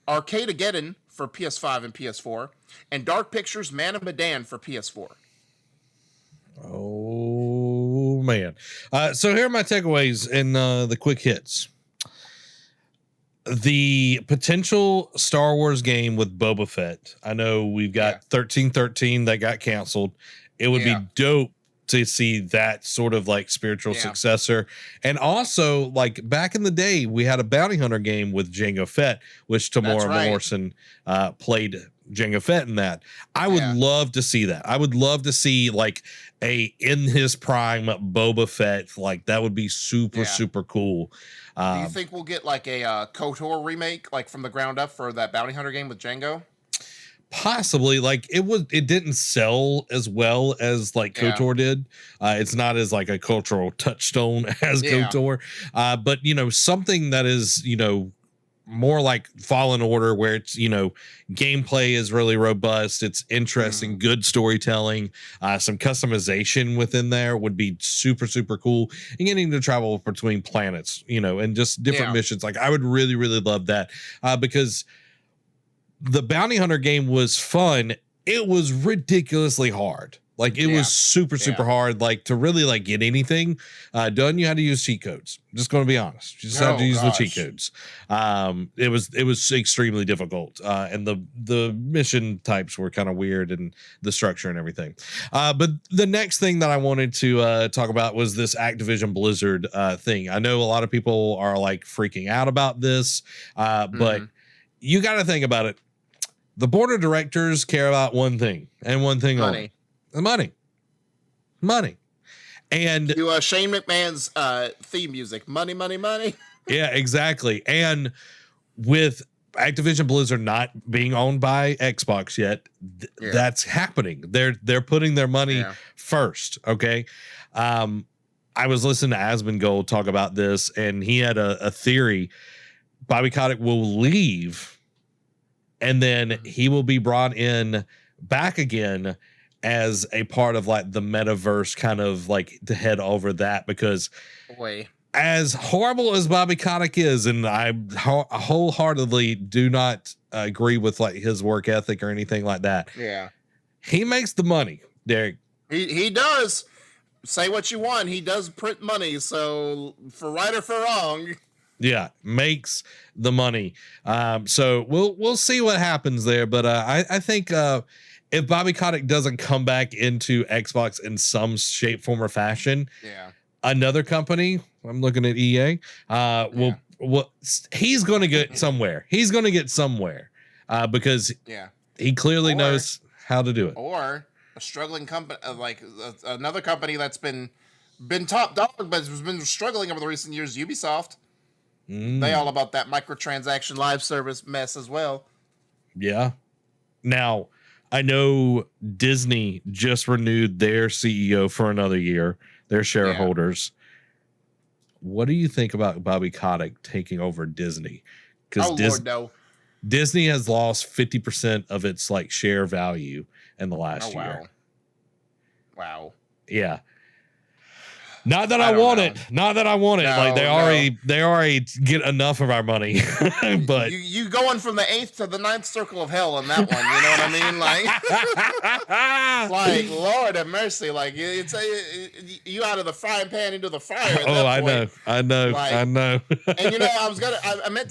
Arcade-Ageddon for PS5 and PS4. And Dark Pictures Man of Medan for PS4. Oh, man. So here are my takeaways and the quick hits. The potential Star Wars game with Boba Fett. I know we've got 1313 that got canceled. It would be dope to see that sort of like spiritual successor. And also, like back in the day, we had a bounty hunter game with Jango Fett, which Tamora Morrison played Jango Fett in that. I would love to see that. I would love to see like a in his prime Boba Fett. Like that would be super cool. Do you think we'll get like a KOTOR remake, like from the ground up for that bounty hunter game with Jango? Possibly. Like it didn't sell as well as like KOTOR did. It's not as like a cultural touchstone as KOTOR. But you know, something that is, you know, more like Fallen Order, where it's, you know, gameplay is really robust, it's interesting, good storytelling, some customization within there would be super cool, and getting to travel between planets, you know, and just different missions. Like I would really love that, because the bounty hunter game was fun. It was ridiculously hard. Like it was super hard. Like to really like get anything done, you had to use cheat codes. I'm just going to be honest. You just had to use the cheat codes. It was extremely difficult, and the mission types were kind of weird, and the structure and everything. But the next thing that I wanted to talk about was this Activision Blizzard thing. I know a lot of people are like freaking out about this, but you got to think about it. The board of directors care about one thing and one thing only. The money. And Shane McMahon's theme music, money. Yeah, exactly. And with Activision Blizzard not being owned by Xbox yet, that's happening. They're putting their money first. Okay. I was listening to Asmongold talk about this, and he had a theory. Bobby Kotick will leave, and then he will be brought in back again as a part of like the metaverse, kind of like to head over that, because as horrible as Bobby Kotick is, and I wholeheartedly do not agree with like his work ethic or anything like that. Yeah, he makes the money, Derek. He does. Say what you want. He does print money. So for right or for wrong. Yeah, makes the money. So we'll see what happens there. But I think if Bobby Kotick doesn't come back into Xbox in some shape, form, or fashion, another company, I'm looking at EA, he's going to get somewhere. He's going to get somewhere because He clearly knows how to do it. Or a struggling company, like another company that's been top dog, but has been struggling over the recent years. Ubisoft. They all about that microtransaction live service mess as well. Yeah. Now, I know Disney just renewed their CEO for another year, their shareholders. Yeah. What do you think about Bobby Kotick taking over Disney? Because Lord, no. Disney has lost 50% of its like share value in the last year. Wow. Yeah. Not that I want it. Not that I want it. No, like they already get enough of our money. But you going from the 8th to the 9th circle of hell on that one. You know what I mean? Like Lord have mercy. Like it's you out of the frying pan into the fire. I know. Like, I know. And I meant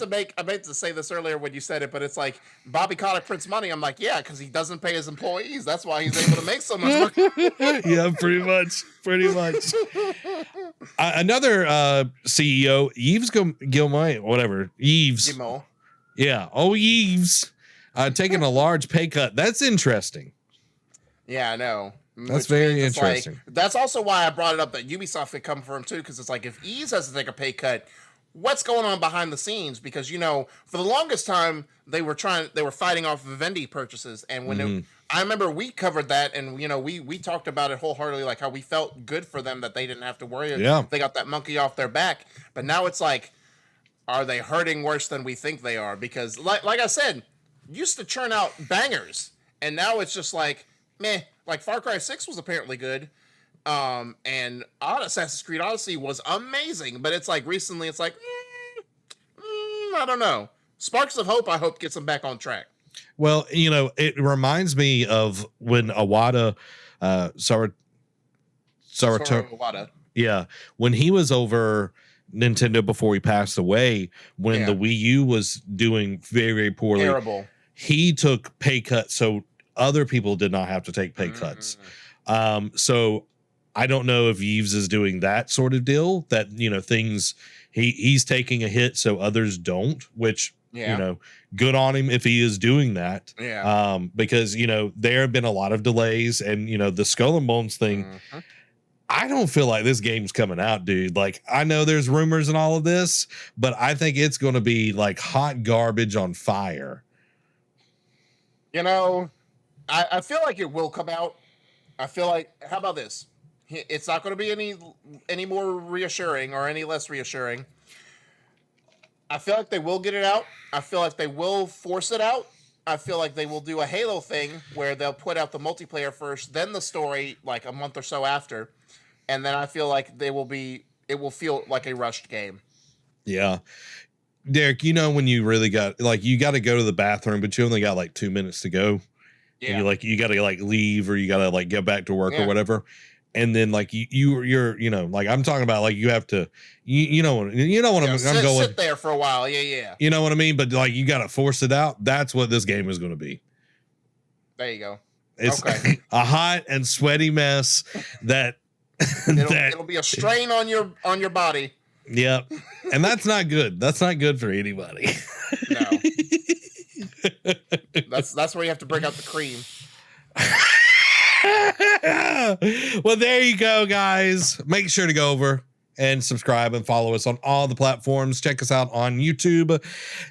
to say this earlier when you said it, but it's like Bobby Kotick prints money. I'm like, yeah, because he doesn't pay his employees. That's why he's able to make so much money. Yeah, pretty much. Another CEO, Yves Gilmoy, whatever. Yves. Gilmoy. Yeah. Oh, Yves. Taking a large pay cut. That's interesting. Yeah, I know. That's very interesting. Like, that's also why I brought it up that Ubisoft could come for him too, because it's like if Yves has to take a pay cut, what's going on behind the scenes? Because for the longest time they were fighting off Vivendi purchases, and when I remember we covered that, and we talked about it wholeheartedly, like how we felt good for them that they didn't have to worry. Yeah. They got that monkey off their back. But now it's like, are they hurting worse than we think they are? Because like I said, used to churn out bangers, and now it's just like meh. Like Far Cry 6 was apparently good. And Assassin's Creed Odyssey was amazing, but it's like recently it's like I don't know. Sparks of Hope, I hope, gets them back on track. Well, it reminds me of when Iwata, Satoru Iwata. Yeah, when he was over Nintendo before he passed away, when the Wii U was doing very, very poorly. Terrible. He took pay cuts so other people did not have to take pay cuts. So I don't know if Yves is doing that sort of deal that, things he's taking a hit so others don't, which, good on him if he is doing that. Yeah. Because, there have been a lot of delays and, the Skull and Bones thing. I don't feel like this game's coming out, dude. Like, I know there's rumors and all of this, but I think it's going to be like hot garbage on fire. I feel like it will come out. I feel like, how about this? It's not going to be any more reassuring or any less reassuring. I feel like they will get it out. I feel like they will force it out. I feel like they will do a Halo thing where they'll put out the multiplayer first, then the story like a month or so after. And then I feel like it will feel like a rushed game. Yeah. Derek, when you really got, like, you got to go to the bathroom, but you only got like 2 minutes to go. Yeah. And you got to like leave or you got to like get back to work or whatever. And then like you're like I'm talking about like you have to I'm going sit there for a while. Yeah. You know what I mean? But like you got to force it out. That's what this game is going to be. There you go. It's a hot and sweaty mess that it'll be a strain on your body. Yep. And that's not good. That's not good for anybody. No. That's where you have to break out the cream. Well, there you go, guys. Make sure to go over and subscribe and follow us on all the platforms. Check us out on YouTube,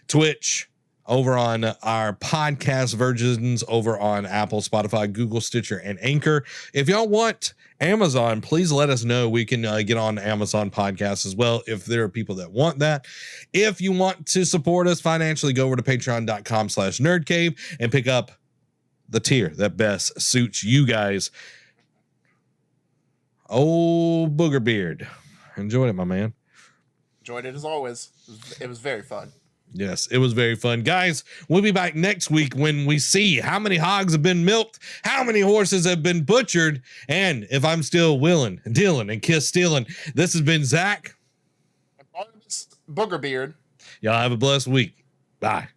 Twitch, over on our podcast versions over on Apple, Spotify, Google, Stitcher, and Anchor. If y'all want Amazon, please let us know. We can get on Amazon podcasts as well if there are people that want that. If you want to support us financially, go over to patreon.com/nerdcave and pick up the tier that best suits you guys. Oh, Booger Beard. Enjoyed it, my man. Enjoyed it as always. It was very fun. Yes, it was very fun. Guys, we'll be back next week when we see how many hogs have been milked, how many horses have been butchered, and if I'm still willing, dealing, and kiss stealing. This has been Zach. Booger Beard. Y'all have a blessed week. Bye.